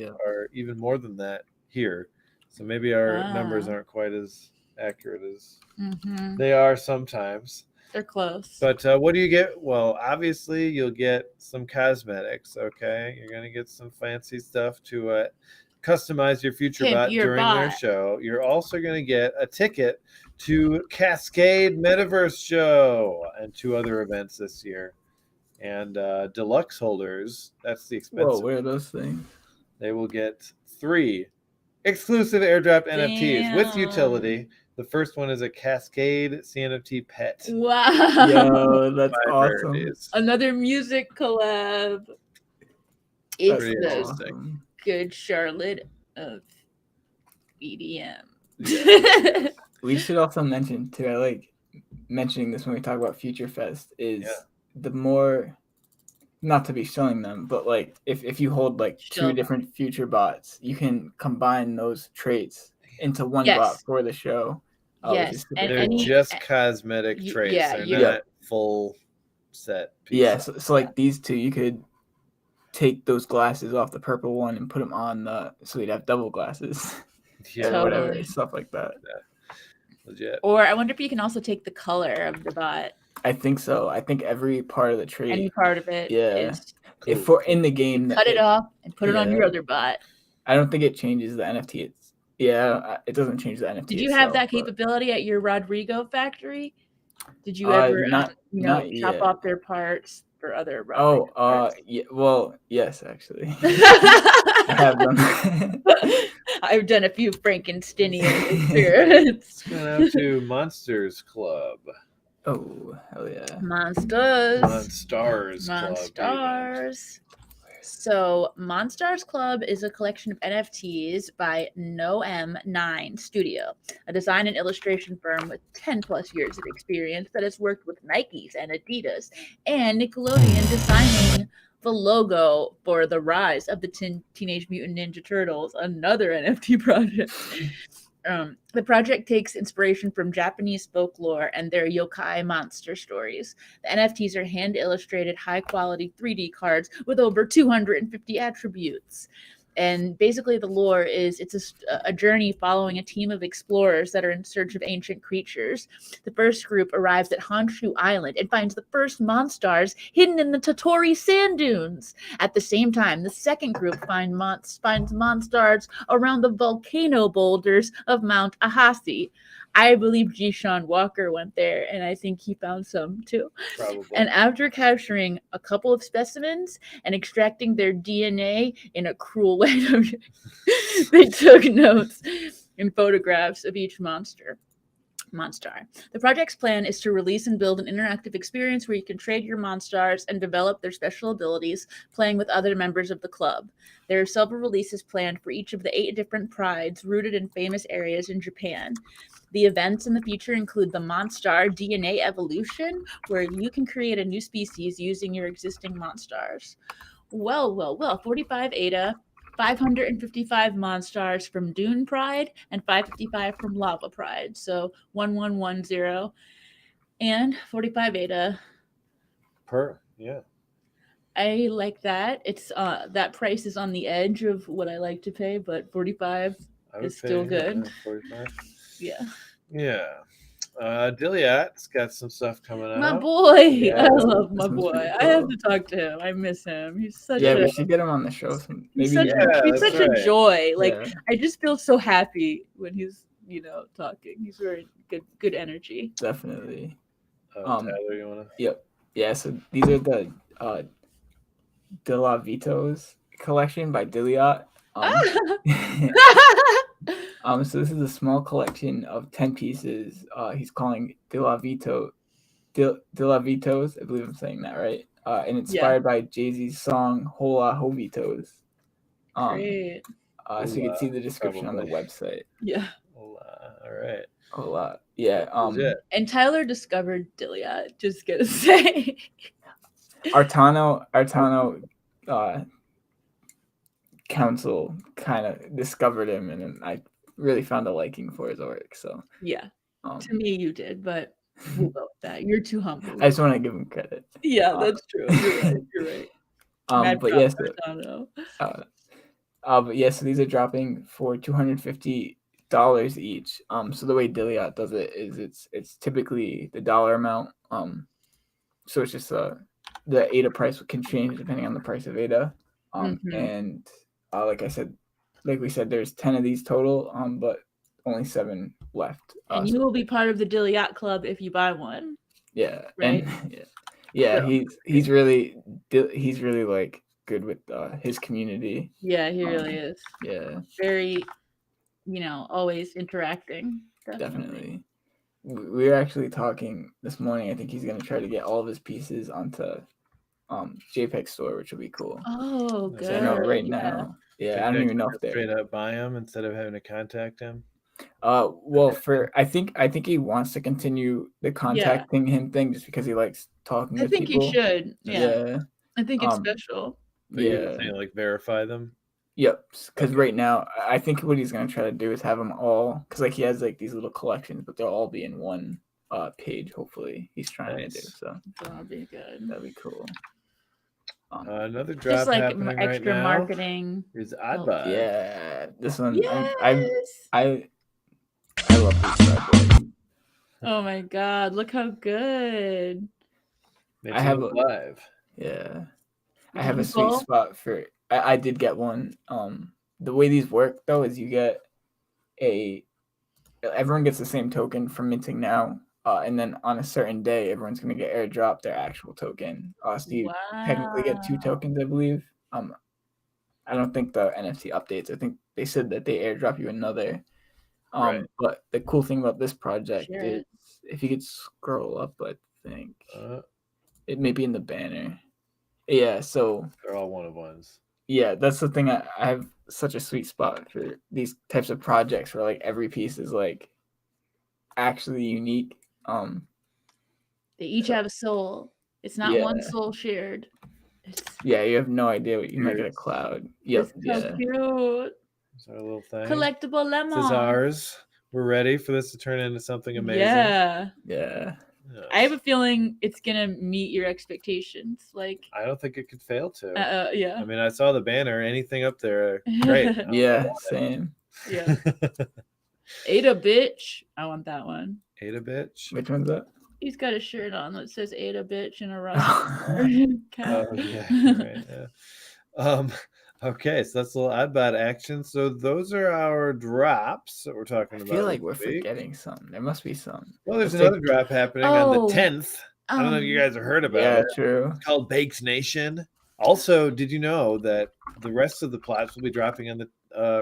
there are even more than that here. So maybe our numbers aren't quite as accurate as they are sometimes. They're close. But what do you get? Well, obviously you'll get some cosmetics. Okay, you're gonna get some fancy stuff to customize your future Pimp bot your during their bot. show. You're also gonna get a ticket to Cascade Metaverse Show and 2 other events this year. And deluxe holders, that's the expensive. Whoa, where are those things? They will get 3 exclusive airdrop NFTs with utility. The first one is a Cascade CNFT pet. Wow. Yo, that's 5 awesome. rarities. Another music collab. It's the good Charlotte of EDM. Yeah. We should also mention too, I like mentioning this when we talk about Future Fest, is the more, not to be showing them, but like if you hold like two different future bots, you can combine those traits into one bot for the show. Yes, and they're just cosmetic traits. They're not full set pieces. Yeah, so like these two, you could take those glasses off the purple one and put them on so we'd have double glasses. Yeah, or whatever, stuff like that. Legit. Or I wonder if you can also take the color of the bot. I think so. I think every part of the trait, any part of it, is cool. If for in the game, cut it off and put it on your other bot. I don't think it changes the NFT. It doesn't change the NFT. Did you have that capability at your Rodrigo factory? Did you ever, chop off their parts for other Rodrigo parts? Yeah. Well, yes, actually. I have done. I've done a few Frankensteinian Let's go out to Monsters Club. Oh, hell yeah. Monstars Club. So Monstars Club is a collection of NFTs by NoM9 Studio, a design and illustration firm with 10 plus years of experience that has worked with Nikes and Adidas and Nickelodeon designing the logo for the Rise of the Teenage Mutant Ninja Turtles, another NFT project. The project takes inspiration from Japanese folklore and their yokai monster stories. The NFTs are hand-illustrated, high-quality 3D cards with over 250 attributes. And basically the lore is it's a journey following a team of explorers that are in search of ancient creatures. The first group arrives at Honshu Island and finds the first Monstars hidden in the Totori sand dunes. At the same time, the second group finds Monstars around the volcano boulders of Mount Ahasi. I believe Jishan Walker went there, and I think he found some too. Probably. And after capturing a couple of specimens and extracting their DNA in a cruel way, they took notes and photographs of each Monstar. The project's plan is to release and build an interactive experience where you can trade your Monstars and develop their special abilities, playing with other members of the club. There are several releases planned for each of the 8 different prides rooted in famous areas in Japan. The events in the future include the Monstar DNA Evolution, where you can create a new species using your existing Monstars. Well, 45 ADA, 555 Monstars from Dune Pride, and 555 from Lava Pride. So 1110 and 45 ADA. I like that. It's that price is on the edge of what I like to pay, but 45 is still good. 45. Yeah. Diliat's got some stuff coming out. My boy. Yeah, I love my boy. Cool. I have to talk to him. I miss him. He's such we should get him on the show. He's such a joy. Like I just feel so happy when he's, talking. He's very good energy. Definitely. Tyler, you wanna? Yep. Yeah, so these are the De La Vitos collection by Diliat. So this is a small collection of 10 pieces. He's calling De La Vitos. I believe I'm saying that right. And inspired by Jay-Z's song "Hola Jovitos." Great. So you can see the description on the website. Yeah. Hola. All right. Hola. Yeah. And Tyler discovered Diliat. Just gonna say. Artano. Council kind of discovered him, and I really found a liking for his work. So yeah, to me you did, but we'll go with that. You're too humble. I just want to give him credit. Yeah, that's true. You're right. But yes, but yes, so these are dropping for $250 each. So the way Diliat does it is it's typically the dollar amount. So it's just the ADA price can change depending on the price of ADA. And like we said, there's 10 of these total, but only 7 left. And you will be part of the Diliat Club if you buy one. Yeah, right. And, he's really like good with his community. Yeah, he really is. Yeah, very, always interacting. Definitely. We were actually talking this morning. I think he's gonna try to get all of his pieces onto JPEG store, which will be cool. Oh, good. So I know right now, I don't even know if they're straight up buy them instead of having to contact him. Well, I think he wants to continue the contacting him thing just because he likes talking with people. I think he should. Yeah. I think it's Um, special. But you were saying, like, verify them? Yep, because right now I think what he's gonna try to do is have them all, because like he has like these little collections, but they'll all be in one page. Hopefully, he's trying to do so. That'll be good. That'd be cool. Another drop just like happening extra right now marketing is Oddbot. Yeah, this one. Yes! I love this bad boy. Oh my god! Look how good. I have a live. Yeah, I have a sweet spot for. I did get one. The way these work though is you get everyone gets the same token from minting now, and then on a certain day, everyone's gonna get airdropped their actual token. So you technically get 2 tokens, I believe. I don't think the NFT updates. I think they said that they airdrop you another. But the cool thing about this project is if you could scroll up, I think it may be in the banner. Yeah, so they're all 1-of-1s. Yeah, that's the thing. I have such a sweet spot for these types of projects where like every piece is like actually unique. They each have a soul. It's not one soul shared. You have no idea what you might get a cloud. Yep. It's so cute. It's our little thing. Collectible lemon. This is ours. We're ready for this to turn into something amazing. Yeah. I have a feeling it's gonna meet your expectations. Like, I don't think it could fail to. Yeah. I mean, I saw the banner. Anything up there, great. Same. Yeah. Ada bitch. I want that one. Ada bitch. Which one's that? He's got a shirt on that says Ada bitch in a rock. Okay, so that's a little Oddbot action. So those are our drops that we're talking about. I feel like we're forgetting some. There must be some. Well, there's another drop happening on the 10th. I don't know if you guys have heard about it. Yeah, true. It's called Baked Nation. Also, did you know that the rest of the plots will be dropping on the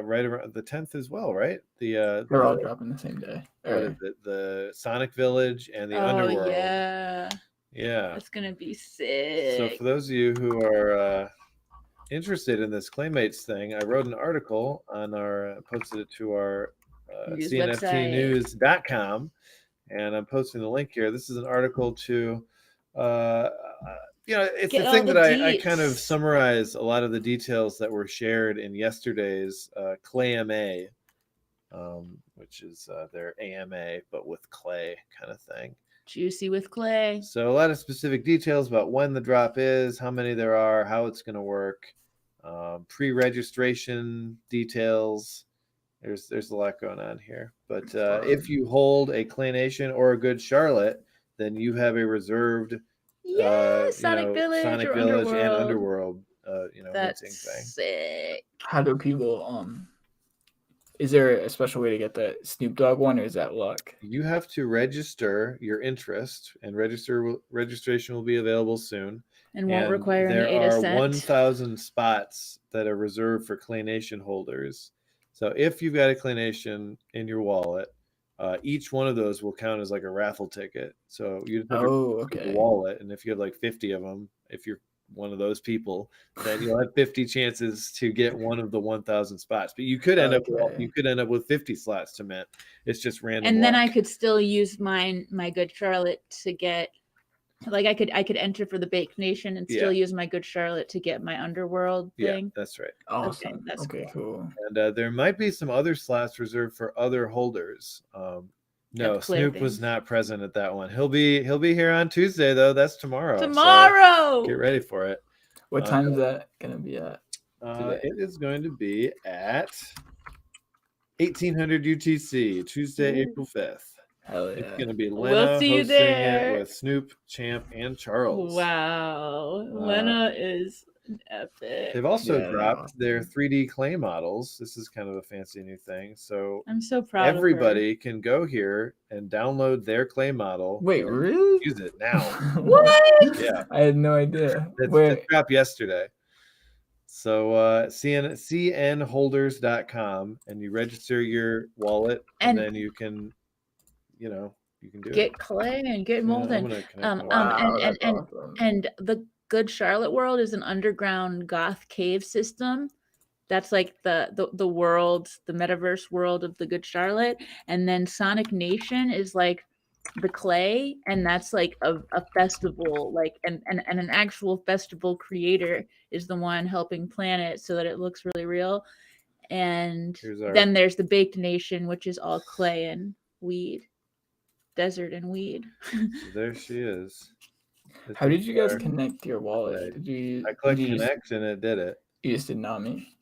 right around the 10th as well, right? They're all dropping the same day. The Sonic Village and the Underworld. Yeah. That's gonna be sick. So for those of you who are interested in this Claymates thing, I wrote an article on posted it to our CNFTnews.com, and I'm posting the link here. This is an article to it's the thing that I kind of summarize a lot of the details that were shared in yesterday's ClayMA, which is their AMA, but with Clay kind of thing. Juicy with Clay. So a lot of specific details about when the drop is, how many there are, how it's going to work, pre-registration details. There's a lot going on here. But if you hold a Clay Nation or a Good Charlotte, then you have a reserved Sonic Village and Underworld that's minting thing. Sick. How do people is there a special way to get the Snoop Dogg one, or is that luck? You have to register your interest, and registration will be available soon. And won't require any There are cent. 1,000 spots that are reserved for Clay Nation holders. So if you've got a Clay Nation in your wallet, each one of those will count as like a raffle ticket. So you have a wallet, and if you have like 50 of them, if you're one of those people, then you'll have 50 chances to get one of the 1,000 spots. But you could end up with 50 slots to mint. It's just random. And then I could still use my Good Charlotte to get, like, I could enter for the Baked Nation and still use my Good Charlotte to get my Underworld thing. Yeah, that's right. Awesome. Okay, that's cool. And there might be some other slots reserved for other holders. No, Snoop was not present at that one. He'll be here on Tuesday though. That's tomorrow. So get ready for it. What time is that gonna be at? It is going to be at 1800 UTC, Tuesday, April 5th. Hell yeah. It's going to be Lena hosting it with Snoop, Champ, and Charles. Wow. Lena is epic. They've also dropped their 3D clay models. This is kind of a fancy new thing. So I'm so proud everybody can go here and download their clay model. Wait, really? Use it now. What? Yeah. I had no idea. It dropped yesterday. So cnholders.com, and you register your wallet, and then you can do get clay and get molded. And the Good Charlotte World is an underground goth cave system. That's like the world, the metaverse world of the Good Charlotte. And then Sonic Nation is like the clay, and that's like a festival, like and an actual festival creator is the one helping plan it so that it looks really real. And then there's the Baked Nation, which is all clay and weed, desert and weed. There she is. How did you guys connect your wallet? I clicked connect and it did it. You just did not me.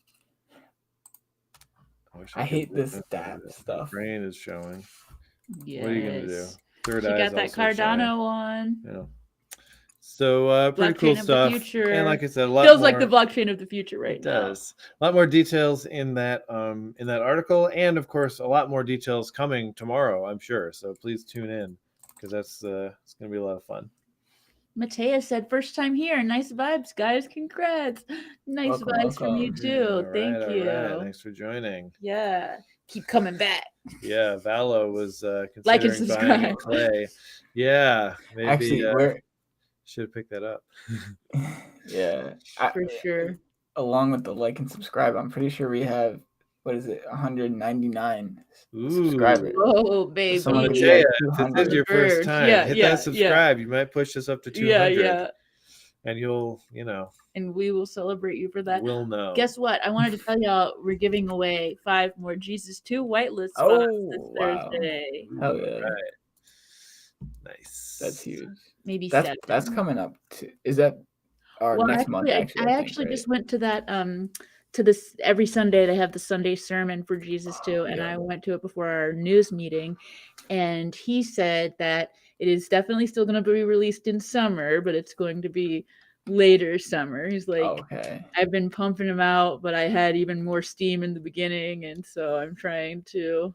I hate this stat stuff. Brain is showing. Yes. What are you gonna do? Third she got that Cardano one. Yeah. So pretty cool stuff. And like I said, a lot feels more, like the blockchain of the future right now. It does. A lot more details in that article, and of course a lot more details coming tomorrow, I'm sure. So please tune in, because that's it's gonna be a lot of fun. Matea said, first time here. Nice vibes, guys. Congrats. Nice vibes from you too. Thank you. All right. Thanks for joining. Yeah. Keep coming back. Yeah. Valo was considering like and subscribe. Buying clay. Yeah. Maybe actually, should have picked that up. Yeah. For sure. Along with the like and subscribe, I'm pretty sure we have, 199 subscribers. Oh, baby. So Matea, if this is your first time, hit that subscribe. You might push us up to 200. Yeah. And you'll, and we will celebrate you for that. We'll know. Guess what? I wanted to tell y'all we're giving away 5 more Jesus 2 whitelist spots this Thursday. Hell yeah. Right. Nice. That's huge. Maybe that's coming up too. Is that next month? I actually just went to that to this every Sunday. They have the Sunday sermon for Jesus 2, and I went to it before our news meeting, and he said that it is definitely still going to be released in summer, but it's going to be later summer. He's like, okay. I've been pumping them out, but I had even more steam in the beginning, and so I'm trying to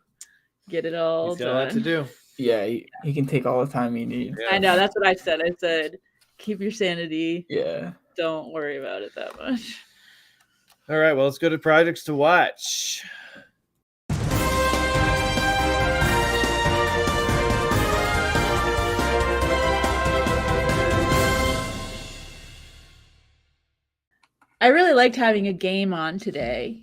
get it all He's got a lot to do. Yeah, he can take all the time he needs. Yeah. I know, that's what I said. I said, keep your sanity. Yeah. Don't worry about it that much. All right, well, let's go to projects to watch. I really liked having a game on today,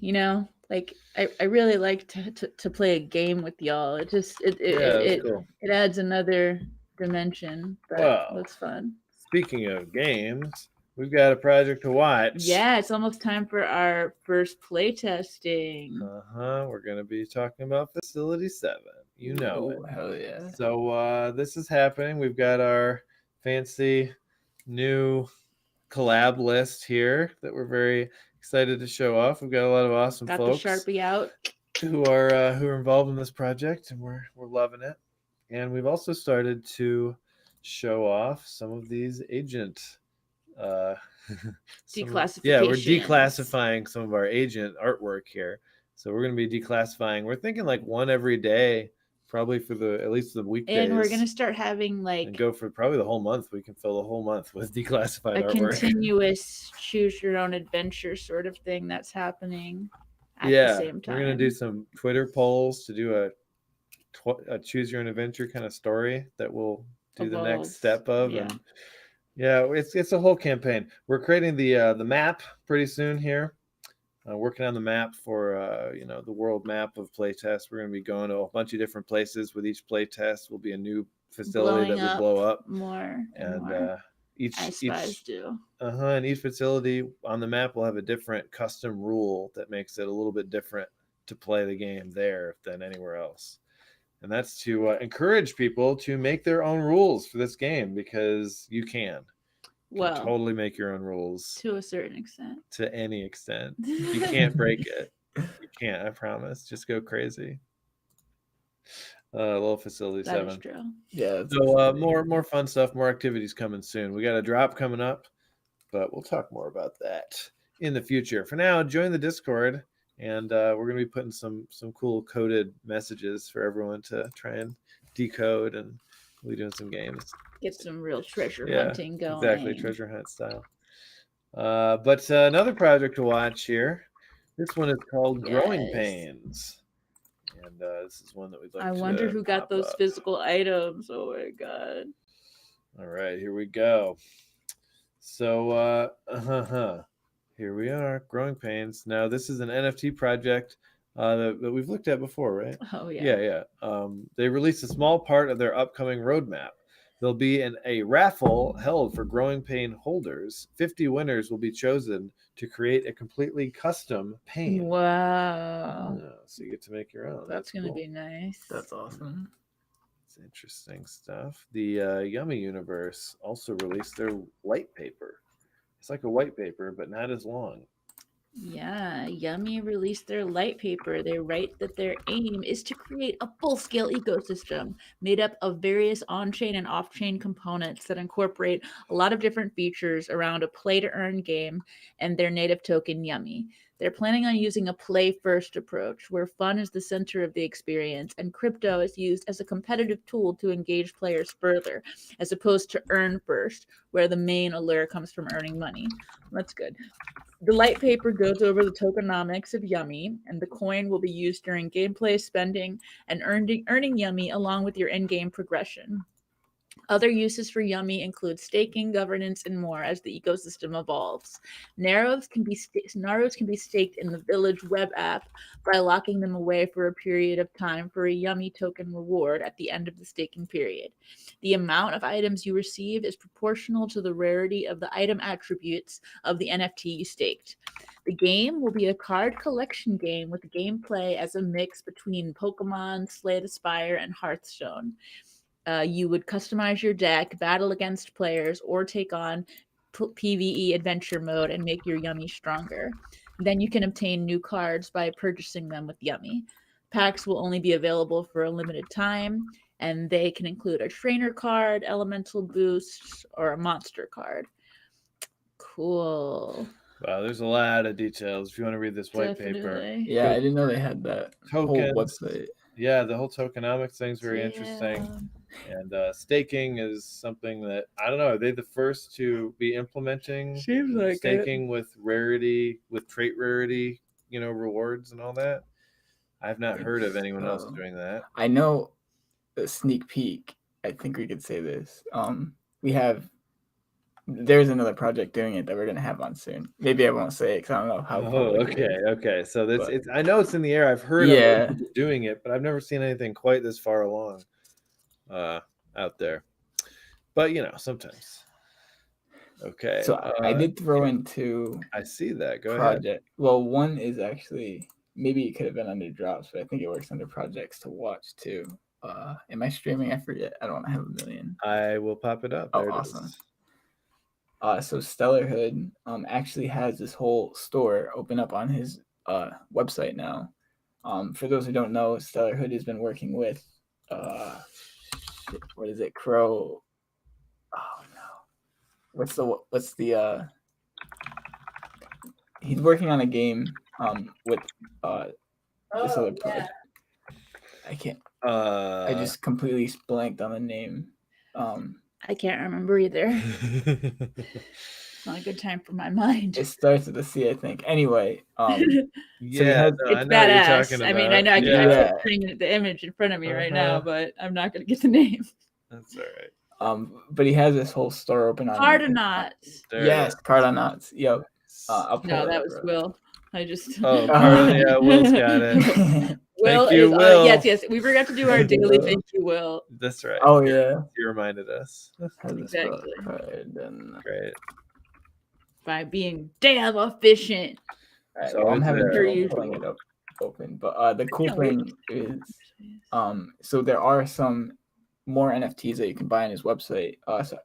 like I really like to play a game with y'all. It just cool. It adds another dimension that looks fun. Speaking of games, we've got a project to watch. Yeah, it's almost time for our first play testing. We're going to be talking about Facility 7. You know it. Hell yeah. So this is happening. We've got our fancy new collab list here that we're very excited to show off. We've got a lot of awesome folks. Got the Sharpie out. Who are involved in this project, and we're loving it. And we've also started to show off some of these agent declassification. We're declassifying some of our agent artwork here. So we're going to be declassifying. We're thinking like one every day, probably for at least the weekdays. And we're going to start having and go for probably the whole month. We can fill the whole month with declassified artwork. A continuous choose your own adventure sort of thing that's happening at the same time. We're going to do some Twitter polls to do a choose your own adventure kind of story that we'll do the next step of. Yeah. And it's a whole campaign. We're creating the map pretty soon here. Working on the map for the world map of playtest. We're going to be going to a bunch of different places. With each playtest will be a new facility that will blow up more and more. Each do. And each facility on the map will have a different custom rule that makes it a little bit different to play the game there than anywhere else. And that's to encourage people to make their own rules for this game, because you can. Well, totally make your own rules to a certain extent. To any extent, you can't break it. You can't. I promise. Just go crazy. Little Facility 7. That is true. Yeah. So more fun stuff, more activities coming soon. We got a drop coming up, but we'll talk more about that in the future. For now, join the Discord, and we're going to be putting some cool coded messages for everyone to try and decode, and we'll be doing some games. Get some real treasure hunting going. Exactly, treasure hunt style. But another project to watch here. This one is called Growing Pains. And this is one that we'd like to wonder who got those physical items. Oh my god. All right, here we go. So here we are, Growing Pains. Now this is an NFT project that we've looked at before, right? Oh yeah. Yeah. They released a small part of their upcoming roadmap. There'll be a raffle held for Growing Pain holders. 50 winners will be chosen to create a completely custom pain. Wow. So you get to make your own. That's going to cool. be nice. That's awesome. It's interesting stuff. The Yummy Universe also released their light paper. It's like a white paper, but not as long. Yeah, Yummy released their light paper. They write that their aim is to create a full-scale ecosystem made up of various on-chain and off-chain components that incorporate a lot of different features around a play-to-earn game and their native token, Yummy. They're planning on using a play-first approach where fun is the center of the experience and crypto is used as a competitive tool to engage players further, as opposed to earn first, where the main allure comes from earning money. That's good. The light paper goes over the tokenomics of Yummy, and the coin will be used during gameplay, spending, and earning Yummy along with your in-game progression. Other uses for Yummy include staking, governance, and more as the ecosystem evolves. Narrows can be staked in the Village web app by locking them away for a period of time for a Yummy token reward at the end of the staking period. The amount of items you receive is proportional to the rarity of the item attributes of the NFT you staked. The game will be a card collection game with gameplay as a mix between Pokemon, Slay the Spire, and Hearthstone. You would customize your deck, battle against players, or take on PvE adventure mode and make your Yummy stronger. Then you can obtain new cards by purchasing them with Yummy. Packs will only be available for a limited time, and they can include a trainer card, elemental boosts, or a monster card. Cool. Wow, there's a lot of details if you want to read this white paper. Yeah, I didn't know they had that whole website. Yeah, the whole tokenomics thing's very interesting. And staking is something that, I don't know, are they the first to be implementing staking with rarity, with trait rarity, rewards and all that? I've not heard of anyone else doing that. I know a sneak peek. I think we could say this. There's another project doing it that we're going to have on soon. Maybe I won't say it because I don't know how. Okay. So I know it's in the air. I've heard of people doing it, but I've never seen anything quite this far along out there. But, sometimes. Okay. So I did throw in two. I see that. Go ahead. Well, one is actually, maybe it could have been under drops, but I think it works under projects to watch too. Am I streaming? I forget. I don't have a million. I will pop it up. Oh, awesome. So Stellarhood actually has this whole store open up on his website now. For those who don't know, Stellarhood has been working with what is it? Crow. Oh no. What's the he's working on a game with this other project. I can't I just completely blanked on the name. I can't remember either. It's not a good time for my mind. It starts with a C, I think. Anyway, it's badass. I mean, I know I'm putting the image in front of me right now, but I'm not going to get the name. That's all right. But he has this whole store open on Cardano. Yes, Cardano. Yep. No, that was Will. I just. Yeah, Will's got it. Will thank you, is, Will. Yes. We forgot to do our daily thank you, Will. That's right. Oh, yeah. You reminded us. Exactly. Great. By being damn efficient. All right, so I'm having trouble pulling it up open. But the cool thing is, so there are some more NFTs that you can buy on his website. So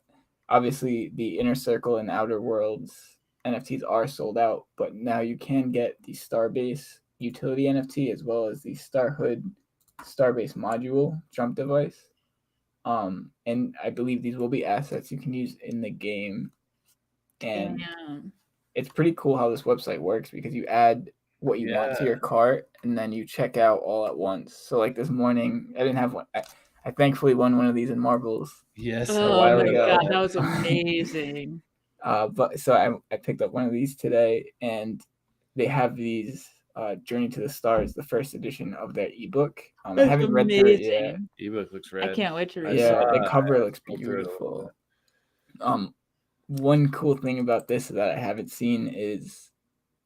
obviously, the Inner Circle and Outer Worlds NFTs are sold out, but now you can get the Starbase utility NFT as well as the Starhood Starbase module jump device. And I believe these will be assets you can use in the game. And it's pretty cool how this website works because you add what you want to your cart and then you check out all at once. So like this morning, I didn't have one. I thankfully won one of these in marbles. Yes. Oh my God, that was amazing. But so I picked up one of these today, and they have these Journey to the Stars, the first edition of their ebook. I haven't read through it yet. Ebook looks red. I can't wait to read it. Yeah, the cover looks beautiful. one cool thing about this that I haven't seen is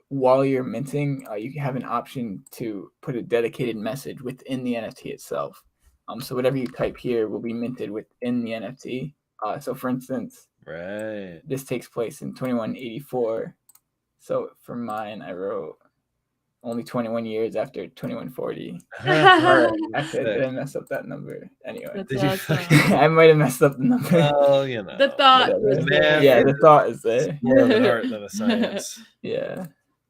while you're minting, you can have an option to put a dedicated message within the NFT itself. So whatever you type here will be minted within the NFT. So for instance, this takes place in 2184. So for mine, I wrote only 21 years after 2140. Actually, did I mess up that number? Anyway, that's awesome. I might have messed up the number. Well, you know, the thought was there. Yeah, the thought is there. More of an art than a science. Yeah.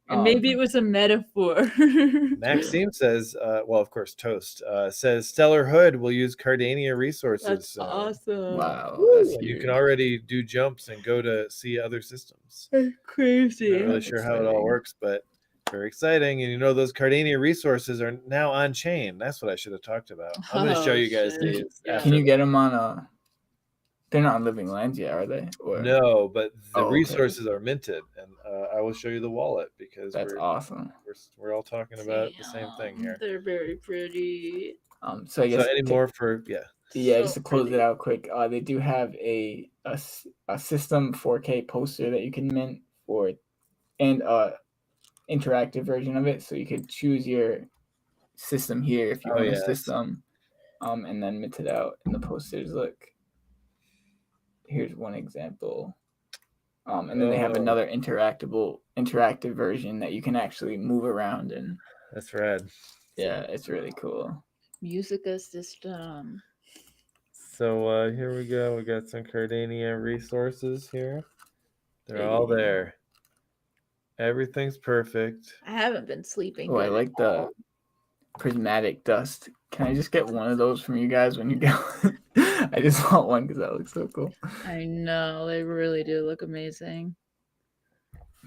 And maybe it was a metaphor. Maxime says, well, of course, Toast says Stellar Hood will use Cardania resources. That's awesome. Wow. That's you can already do jumps and go to see other systems. That's crazy. Not really sure how it all works, but very exciting. And you know, those Cardania resources are now on chain. That's what I should have talked about. I'm going to show you guys these. Can you get them on they're not on Living Lands yet, are they? Or... No, but the resources are minted, and I will show you the wallet because that's awesome. We're all talking about the same thing here. They're very pretty. So I guess any more for just to close it out quick, they do have a system 4K poster that you can mint for, and interactive version of it, so you could choose your system here if you want a system, and then mint it out. And the posters look. Here's one example. And then they have another interactive version that you can actually move around in. That's rad. Yeah, it's really cool. Musica system. So here we go. We got some Cardania resources here. They're all there. Everything's perfect. I haven't been sleeping. Oh, I like the prismatic dust. Can I just get one of those from you guys when you go? I just want one because that looks so cool. I know, they really do look amazing.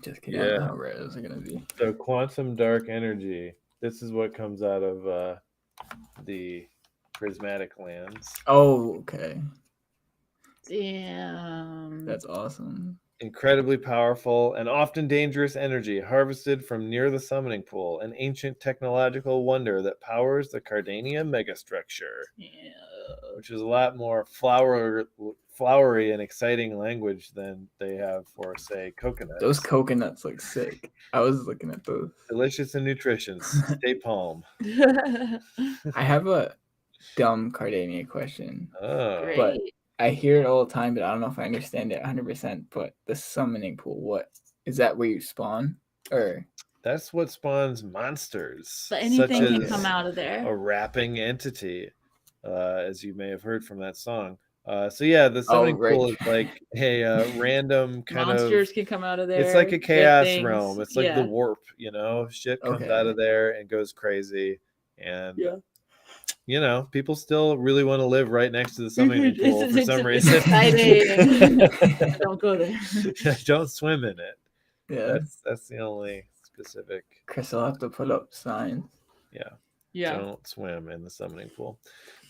Just kidding. I don't know how rare those are gonna be. So quantum dark energy. This is what comes out of the prismatic lands. Oh, okay. Damn. That's awesome. Incredibly powerful and often dangerous energy harvested from near the summoning pool, an ancient technological wonder that powers the Cardania megastructure. Yeah. Which is a lot more flowery and exciting language than they have for, say, coconuts. Those coconuts look sick. I was looking at those. Delicious and nutritious. Stay palm. I have a dumb Cardania question. Oh. But I hear it all the time, but I don't know if I understand it 100%. But the summoning pool, what is that where you spawn? Or that's what spawns monsters. But anything can come out of there. A wrapping entity, as you may have heard from that song. So yeah, the summoning pool is like a random kind monsters can come out of there. It's like a chaos realm. It's like the warp, you know. Shit comes out of there and goes crazy, and you know, people still really want to live right next to the summoning pool for some reason. Don't go there. Don't swim in it. Yeah, that's the only specific. Chris will have to put up signs. Yeah. Don't swim in the summoning pool.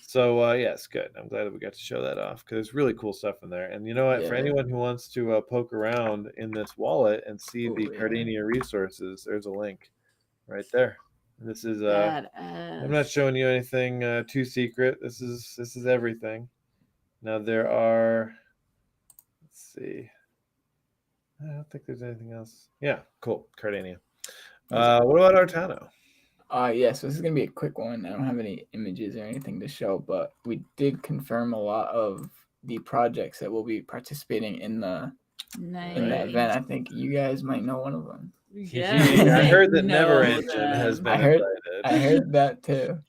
So yes, good. I'm glad that we got to show that off because there's really cool stuff in there. And you know what? For anyone who wants to poke around in this wallet and see the Cardania resources, there's a link right there. This is I'm not showing you anything too secret. This is everything. Now there are, let's see. I don't think there's anything else. Yeah, cool. Cardania. What about Artano? So this is gonna be a quick one. I don't have any images or anything to show, but we did confirm a lot of the projects that will be participating in the event. I think you guys might know one of them. Yeah, I heard that Never Engine has been invited. I heard that too.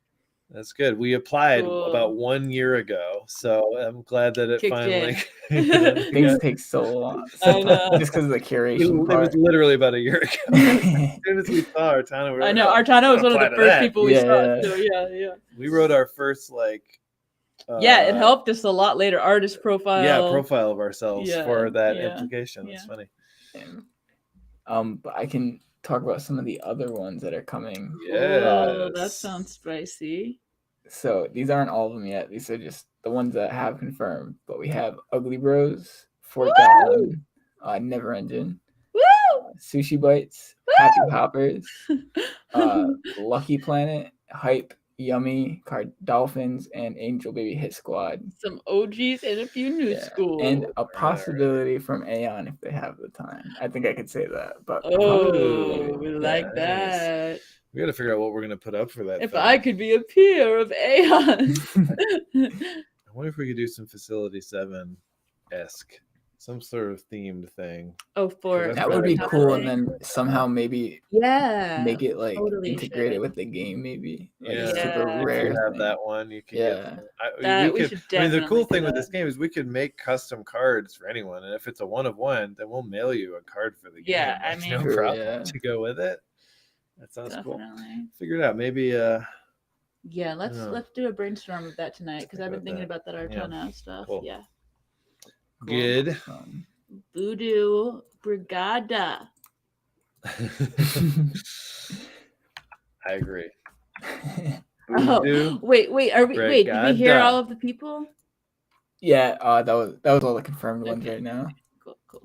That's good. We applied about 1 year ago, so I'm glad that it finally. Things take so long. I know. Just because of the curation. It was literally about a year ago. As soon as we saw Artano, I know Artano was one of the first people we saw. So yeah. We wrote our first it helped us a lot later. Artist profile. Yeah, profile of ourselves for that implication. That's funny. But I can talk about some of the other ones that are coming. Oh, that sounds spicy. So these aren't all of them yet. These are just the ones that have confirmed. But we have Ugly Bros, Fort Never Engine, Sushi Bites, Happy Hoppers, Lucky Planet, Hype, Yummy, Dolphins, and Angel Baby Hit Squad. Some OGs and a few new school. And a possibility from Aeon if they have the time. I think I could say that. But we like that. Nice. We got to figure out what we're going to put up for that. If I could be a peer of Aeon. I wonder if we could do some Facility 7-esque, some sort of themed thing. Oh, for that would be cool, and then somehow maybe make it like integrated with the game, maybe. Like super rare. You have that one. You can the cool thing with this game is we could make custom cards for anyone, and if it's a 1 of 1, then we'll mail you a card for the game. Yeah, I mean, no problem to go with it. That sounds cool. Figure it out. Maybe. Yeah, let's do a brainstorm of that tonight because I've been thinking about that Arcana stuff. Cool. Yeah. Good. Voodoo Brigada. I agree. Wait. Wait, did we hear all of the people? Yeah, that was all the confirmed ones right now. Cool.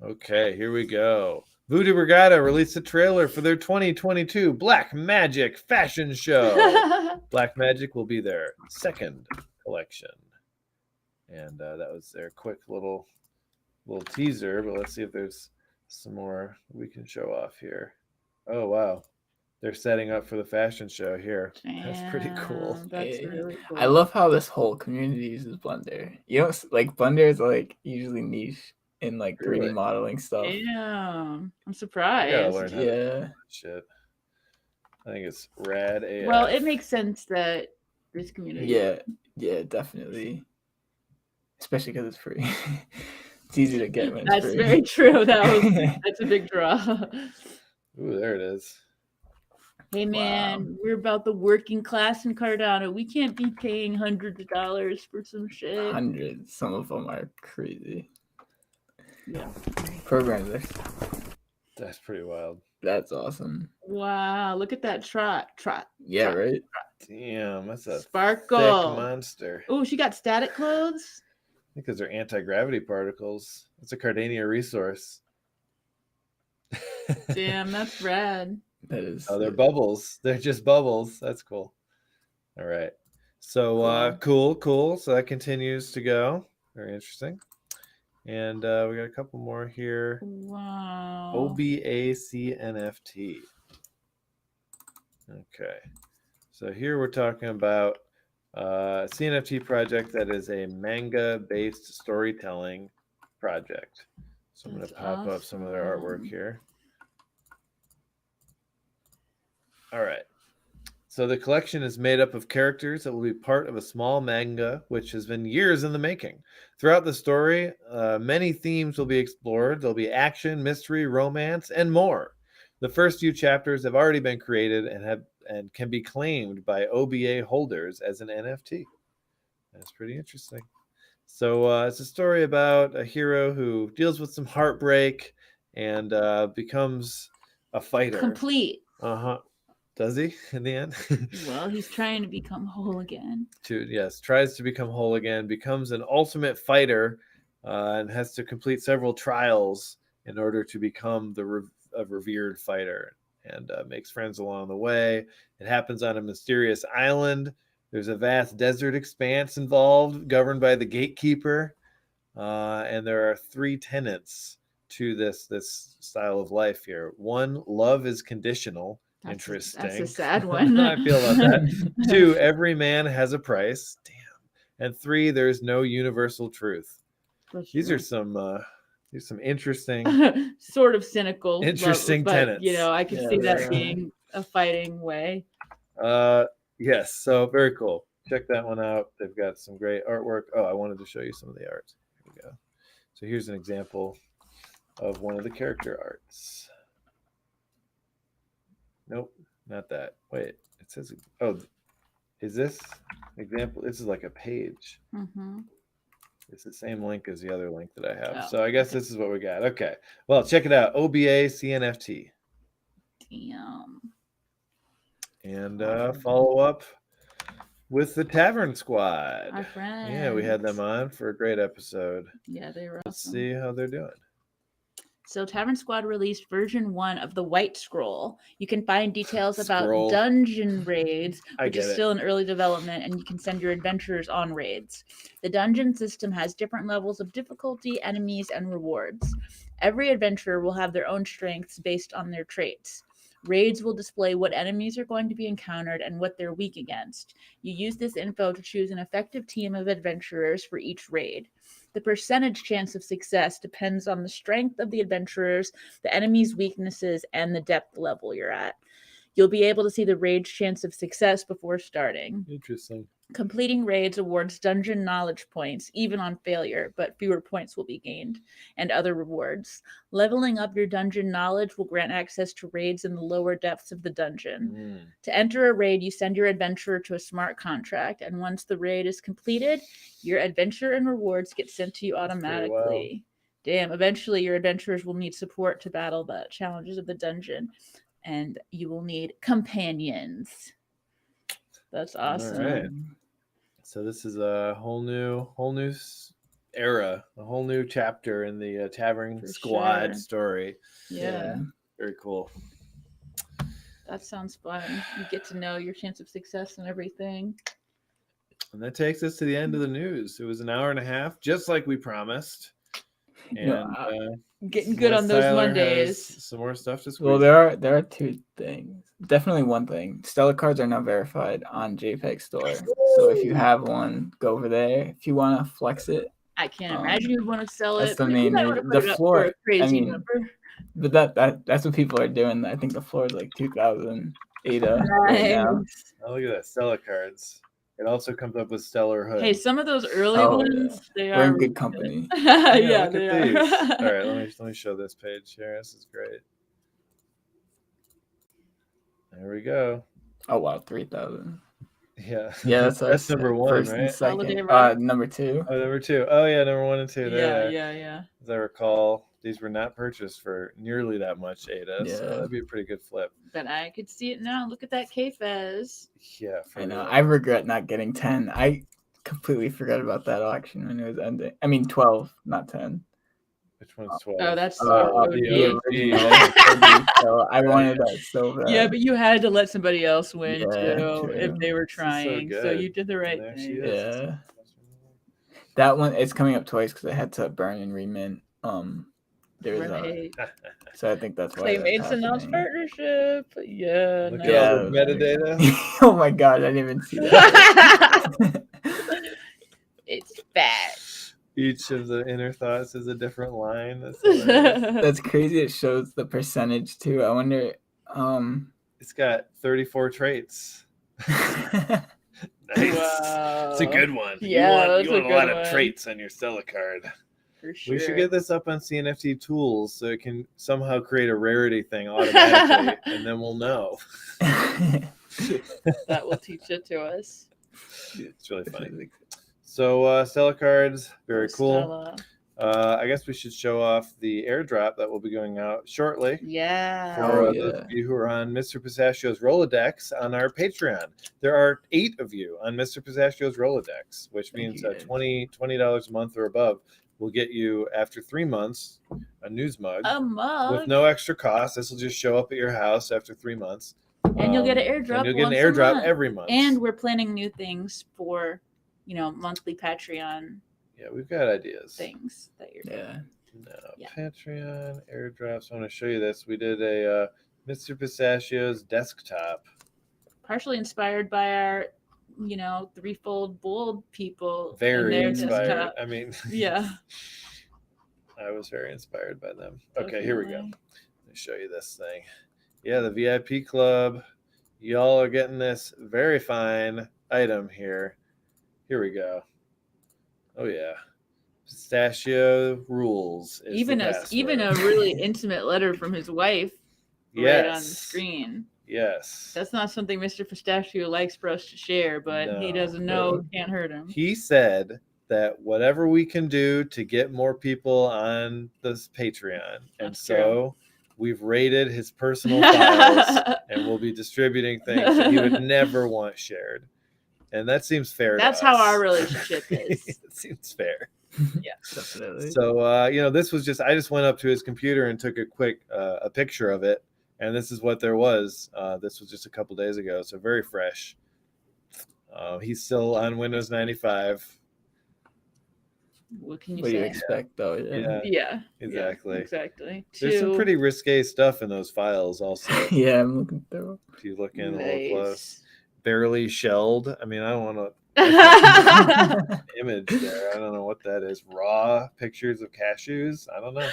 Okay, here we go. Voodoo Brigada released a trailer for their 2022 Black Magic fashion show. Black Magic will be their second collection. And that was their quick little teaser, but let's see if there's some more we can show off here. Oh, wow. They're setting up for the fashion show here. That's pretty cool. That's really cool. I love how this whole community uses Blender. You know, like Blender is like usually niche in like 3D modeling stuff. Yeah, I'm surprised. I gotta learn how to do shit. I think it's rad AF. Well, it makes sense that this community. Yeah, definitely. Especially because it's free. It's easy to get when it's That's free. very true. That's a big draw. Ooh, there it is. Hey man, we're about the working class in Cardano. We can't be paying hundreds of dollars for some shit. Hundreds. Some of them are crazy. Yeah. Programmers. That's pretty wild. That's awesome. Wow, look at that trot. Yeah, right? Damn, that's a Sparkle thick monster. Oh, she got static clothes? Because they're anti-gravity particles. It's a Cardania resource. Damn, that's rad. That is. Oh, they're bubbles. They're just bubbles. That's cool. All right. So cool. So that continues to go. Very interesting. And we got a couple more here. Wow. OBA CNFT. Okay. So here we're talking about a CNFT project that is a manga-based storytelling project. So I'm going to pop up some of their artwork here. All right. So the collection is made up of characters that will be part of a small manga, which has been years in the making. Throughout the story, many themes will be explored. There'll be action, mystery, romance, and more. The first few chapters have already been created and can be claimed by OBA holders as an NFT. That's pretty interesting. So it's a story about a hero who deals with some heartbreak and becomes a fighter. Complete. Does he in the end? Well, he's trying to become whole again. Tries to become whole again, becomes an ultimate fighter, and has to complete several trials in order to become a revered fighter, and makes friends along the way. It happens on a mysterious island. There's a vast desert expanse involved, governed by the gatekeeper, and there are 3 tenets to this style of life here. 1, love is conditional. Interesting. That's a sad one. I feel about that. 2, every man has a price. Damn. And 3, there's no universal truth. These are some interesting, sort of cynical, interesting tenets. You know, I can see that being a fighting way. Yes. So very cool. Check that one out. They've got some great artwork. Oh, I wanted to show you some of the art. Here we go. So here's an example of one of the character arts. Nope, not that. Wait, it says, oh, is this example? This is like a page. Mm-hmm. It's the same link as the other link that I have. So I guess this is what we got. Okay. Well, check it out. OBA CNFT. Damn. And follow up with the Tavern Squad. Our friends. Yeah, we had them on for a great episode. Yeah, they were Let's awesome. see how they're doing. So Tavern Squad released version 1 of the White Scroll. You can find details about dungeon raids, which is still in early development, and you can send your adventurers on raids. The dungeon system has different levels of difficulty, enemies, and rewards. Every adventurer will have their own strengths based on their traits. Raids will display what enemies are going to be encountered and what they're weak against. You use this info to choose an effective team of adventurers for each raid. The percentage chance of success depends on the strength of the adventurers, the enemy's weaknesses, and the depth level you're at. You'll be able to see the raid's chance of success before starting. Interesting. Completing raids awards dungeon knowledge points, even on failure, but fewer points will be gained, and other rewards. Leveling up your dungeon knowledge will grant access to raids in the lower depths of the dungeon. To enter a raid, you send your adventurer to a smart contract, and once the raid is completed, your adventure and rewards get sent to you automatically. Damn, eventually your adventurers will need support to battle the challenges of the dungeon, and you will need companions. That's awesome. All right. So this is a whole new era, a whole new chapter in the Tavern Squad story. Yeah. Very cool. That sounds fun. You get to know your chance of success and everything. And that takes us to the end of the news. It was an hour and a half, just like we promised. And getting good on those Mondays. Some more stuff to squeeze. Well, there are two things. Definitely one thing. Stellar cards are now verified on JPEG Store. So if you have one, go over there. If you want to flex it. I can't imagine you'd want to sell it. That's the main the floor. But that's what people are doing. I think the floor is like 2,000 ADA right now. Oh, look at that. Stellar cards. It also comes up with Stellar Hood. Hey, some of those early ones, they are in good company. Yeah, look at these. All right, let me show this page here. This is great. There we go. Oh wow, 3,000. Yeah. Yeah, that's number one, right? Number two. Oh, number two. Oh yeah, number 1 and 2. Yeah. As I recall, these were not purchased for nearly that much ADA, so that'd be a pretty good flip. But I could see it now. Look at that K-Fez. Yeah, I know. I regret not getting 10. I completely forgot about that auction when it was ending. I mean 12, not 10. Which one's 12? Oh, that's the original. So I wanted that so bad. Yeah, but you had to let somebody else win too if they were trying. So you did the right thing. Yeah. That one, it's coming up twice because I had to burn and remint. There's so I think that's why Playmates announced partnership. Yeah. Look at all the metadata. Oh my god, I didn't even see that. It's bad. Each of the inner thoughts is a different line. That's crazy. It shows the percentage too. I wonder. It's got 34 traits. Nice. Wow. It's a good one. Yeah, you want a lot of traits on your Stellar card. For sure. We should get this up on CNFT tools so it can somehow create a rarity thing automatically, and then we'll know. That will teach it to us. It's really funny. So Stellar cards, very cool. I guess we should show off the airdrop that will be going out shortly. Yeah. For those of you who are on Mr. Pistachio's Rolodex on our Patreon. There are 8 of you on Mr. Pistachio's Rolodex, which means $20 a month or above will get you, after 3 months, a news mug. A mug. With no extra cost. This will just show up at your house after 3 months. And you'll get an airdrop. And you'll get an airdrop every month. And we're planning new things for, monthly Patreon. Yeah, we've got ideas. Things that you're doing. Patreon airdrops. I want to show you this. We did a Mr. Pistachio's desktop. Partially inspired by our, threefold bold people. Very inspired. Desktop. I mean, yeah. I was very inspired by them. Okay, here we go. Let me show you this thing. Yeah, the VIP club. Y'all are getting this very fine item here. Here we go. Oh yeah, Pistachio rules. Even a really intimate letter from his wife. Right on the screen. Yes. That's not something Mr. Pistachio likes for us to share, but he doesn't know. Can't hurt him. He said that whatever we can do to get more people on this Patreon, we've raided his personal files, and we'll be distributing things that he would never want shared. And that seems fair. That's to how us. our relationship is. It seems fair. Yeah, definitely. So this was I just went up to his computer and took a quick a picture of it, and this is what there was. This was just a couple days ago, so very fresh. He's still on Windows 95. What can you What do you say? expect, though? Yeah, exactly. Exactly. There's some pretty risque stuff in those files, also. Yeah, I'm looking through. If you look in a little close, barely shelled. I mean, I don't want to image there. I don't know what that is. Raw pictures of cashews. I don't know.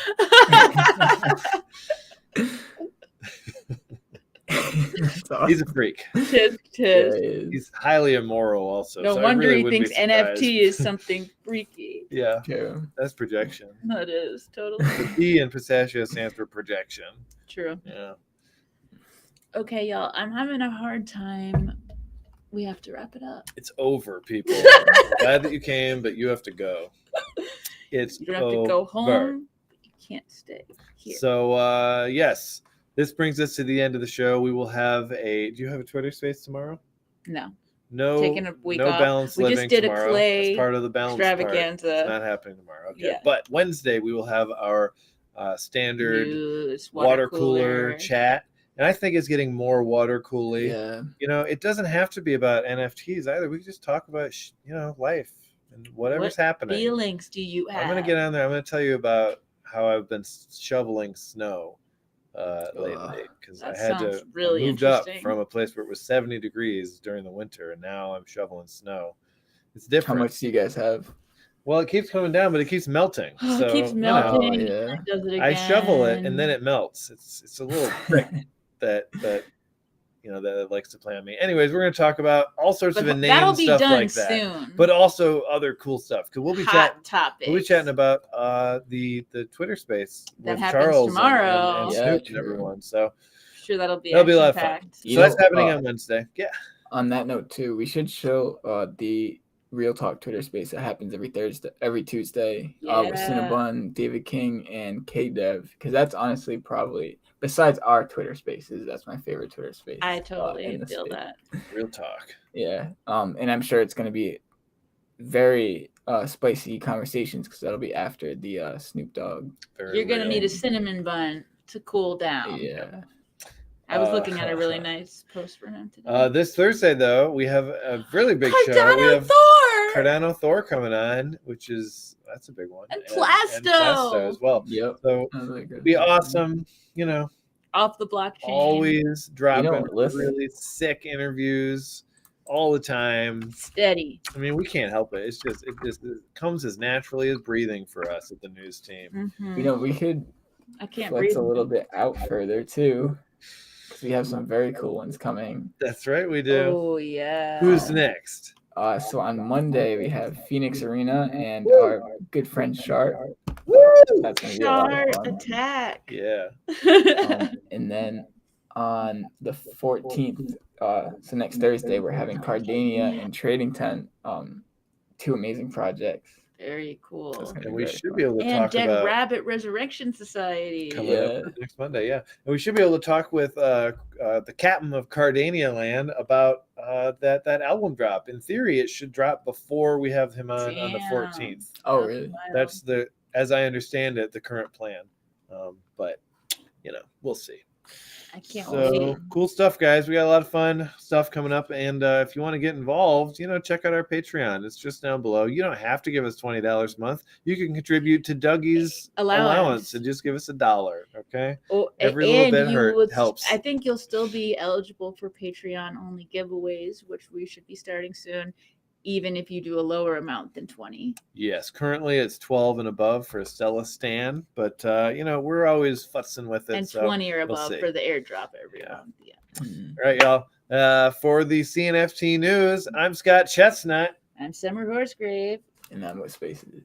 Awesome. He's a freak. Tis. Yeah, He's highly immoral, also. No wonder he thinks NFT is something freaky. Yeah, True. that's projection. That is totally. The P in pistachio stands for projection. True. Yeah. Okay, y'all. I'm having a hard time. We have to wrap it up. It's over, people. Glad that you came, but you have to go. It's You don't have to go home. But you can't stay here. So yes, this brings us to the end of the show. We will have do you have a Twitter space tomorrow? No. Taking a week off. Balanced living. We just did tomorrow. a clay That's part of the balance extravaganza. Part. It's not happening tomorrow. Okay. Yeah. But Wednesday we will have our standard News, water cooler chat. And I think it's getting more water cooly. Yeah. It doesn't have to be about NFTs either. We can just talk about, life and whatever's happening. Feelings do you have? I'm going to get on there. I'm going to tell you about how I've been shoveling snow lately, because I had to really moved up from a place where it was 70 degrees during the winter, and now I'm shoveling snow. It's different. How much do you guys have? Well, it keeps coming down, but it keeps melting. So it keeps melting. Yeah. It does it again. I shovel it, and then it melts. It's a little trick that that likes to play on me. Anyways, we're going to talk about all sorts of inane stuff like that, soon. but also other cool stuff. Because we'll be chatting about the Twitter space that with Charles tomorrow and Snoop and everyone. So sure, that'll be a lot of fun. So that's happening on Wednesday. Yeah. On that note, too, we should show the Real Talk Twitter space that happens every Tuesday with Cinnabon, David King, and K-Dev, because that's honestly probably, besides our Twitter spaces, that's my favorite Twitter space. I totally feel that. Real talk. Yeah. And I'm sure it's going to be very spicy conversations, because that'll be after the Snoop Dogg. You're going to need a cinnamon bun to cool down. Yeah. I was looking at a really nice post for him today. This Thursday, though, we have a really big show. We have Cardano Thor coming on, that's a big one. And Plasto as well. Yep. So it'll be awesome, off the blockchain. Always dropping really sick interviews all the time. Steady. I mean, we can't help it. It comes as naturally as breathing for us at the news team. Mm-hmm. We could flex a little bit out further too. We have some very cool ones coming. That's right, we do. Oh, yeah. Who's next? So on Monday, we have Phoenix Arena and our good friend Shart. That's gonna be a lot of fun. Attack. Yeah. And then on the 14th, so next Thursday, we're having Cardania and Trading Tent, two amazing projects. Very cool. And we should be able to talk Dead about Rabbit Resurrection Society. Coming up next Monday, yeah. And we should be able to talk with the captain of Cardania Land about that album drop. In theory, it should drop before we have him on the 14th. Oh, really? That's as I understand it, the current plan. But we'll see. I can't wait. Cool stuff, guys. We got a lot of fun stuff coming up. And if you want to get involved, check out our Patreon. It's just down below. You don't have to give us $20 a month. You can contribute to Dougie's allowance and just give us $1. Okay. Every little bit helps. I think you'll still be eligible for Patreon only giveaways, which we should be starting soon, even if you do a lower amount than 20. Yes, currently it's 12 and above for a Stella Stan, but we're always futzing with it. And 20 or above for the airdrop every month. Yeah. All right, y'all. For the CNFT news, I'm Scott Chestnut. I'm Summer Horsegrave. And I'm with Spaces.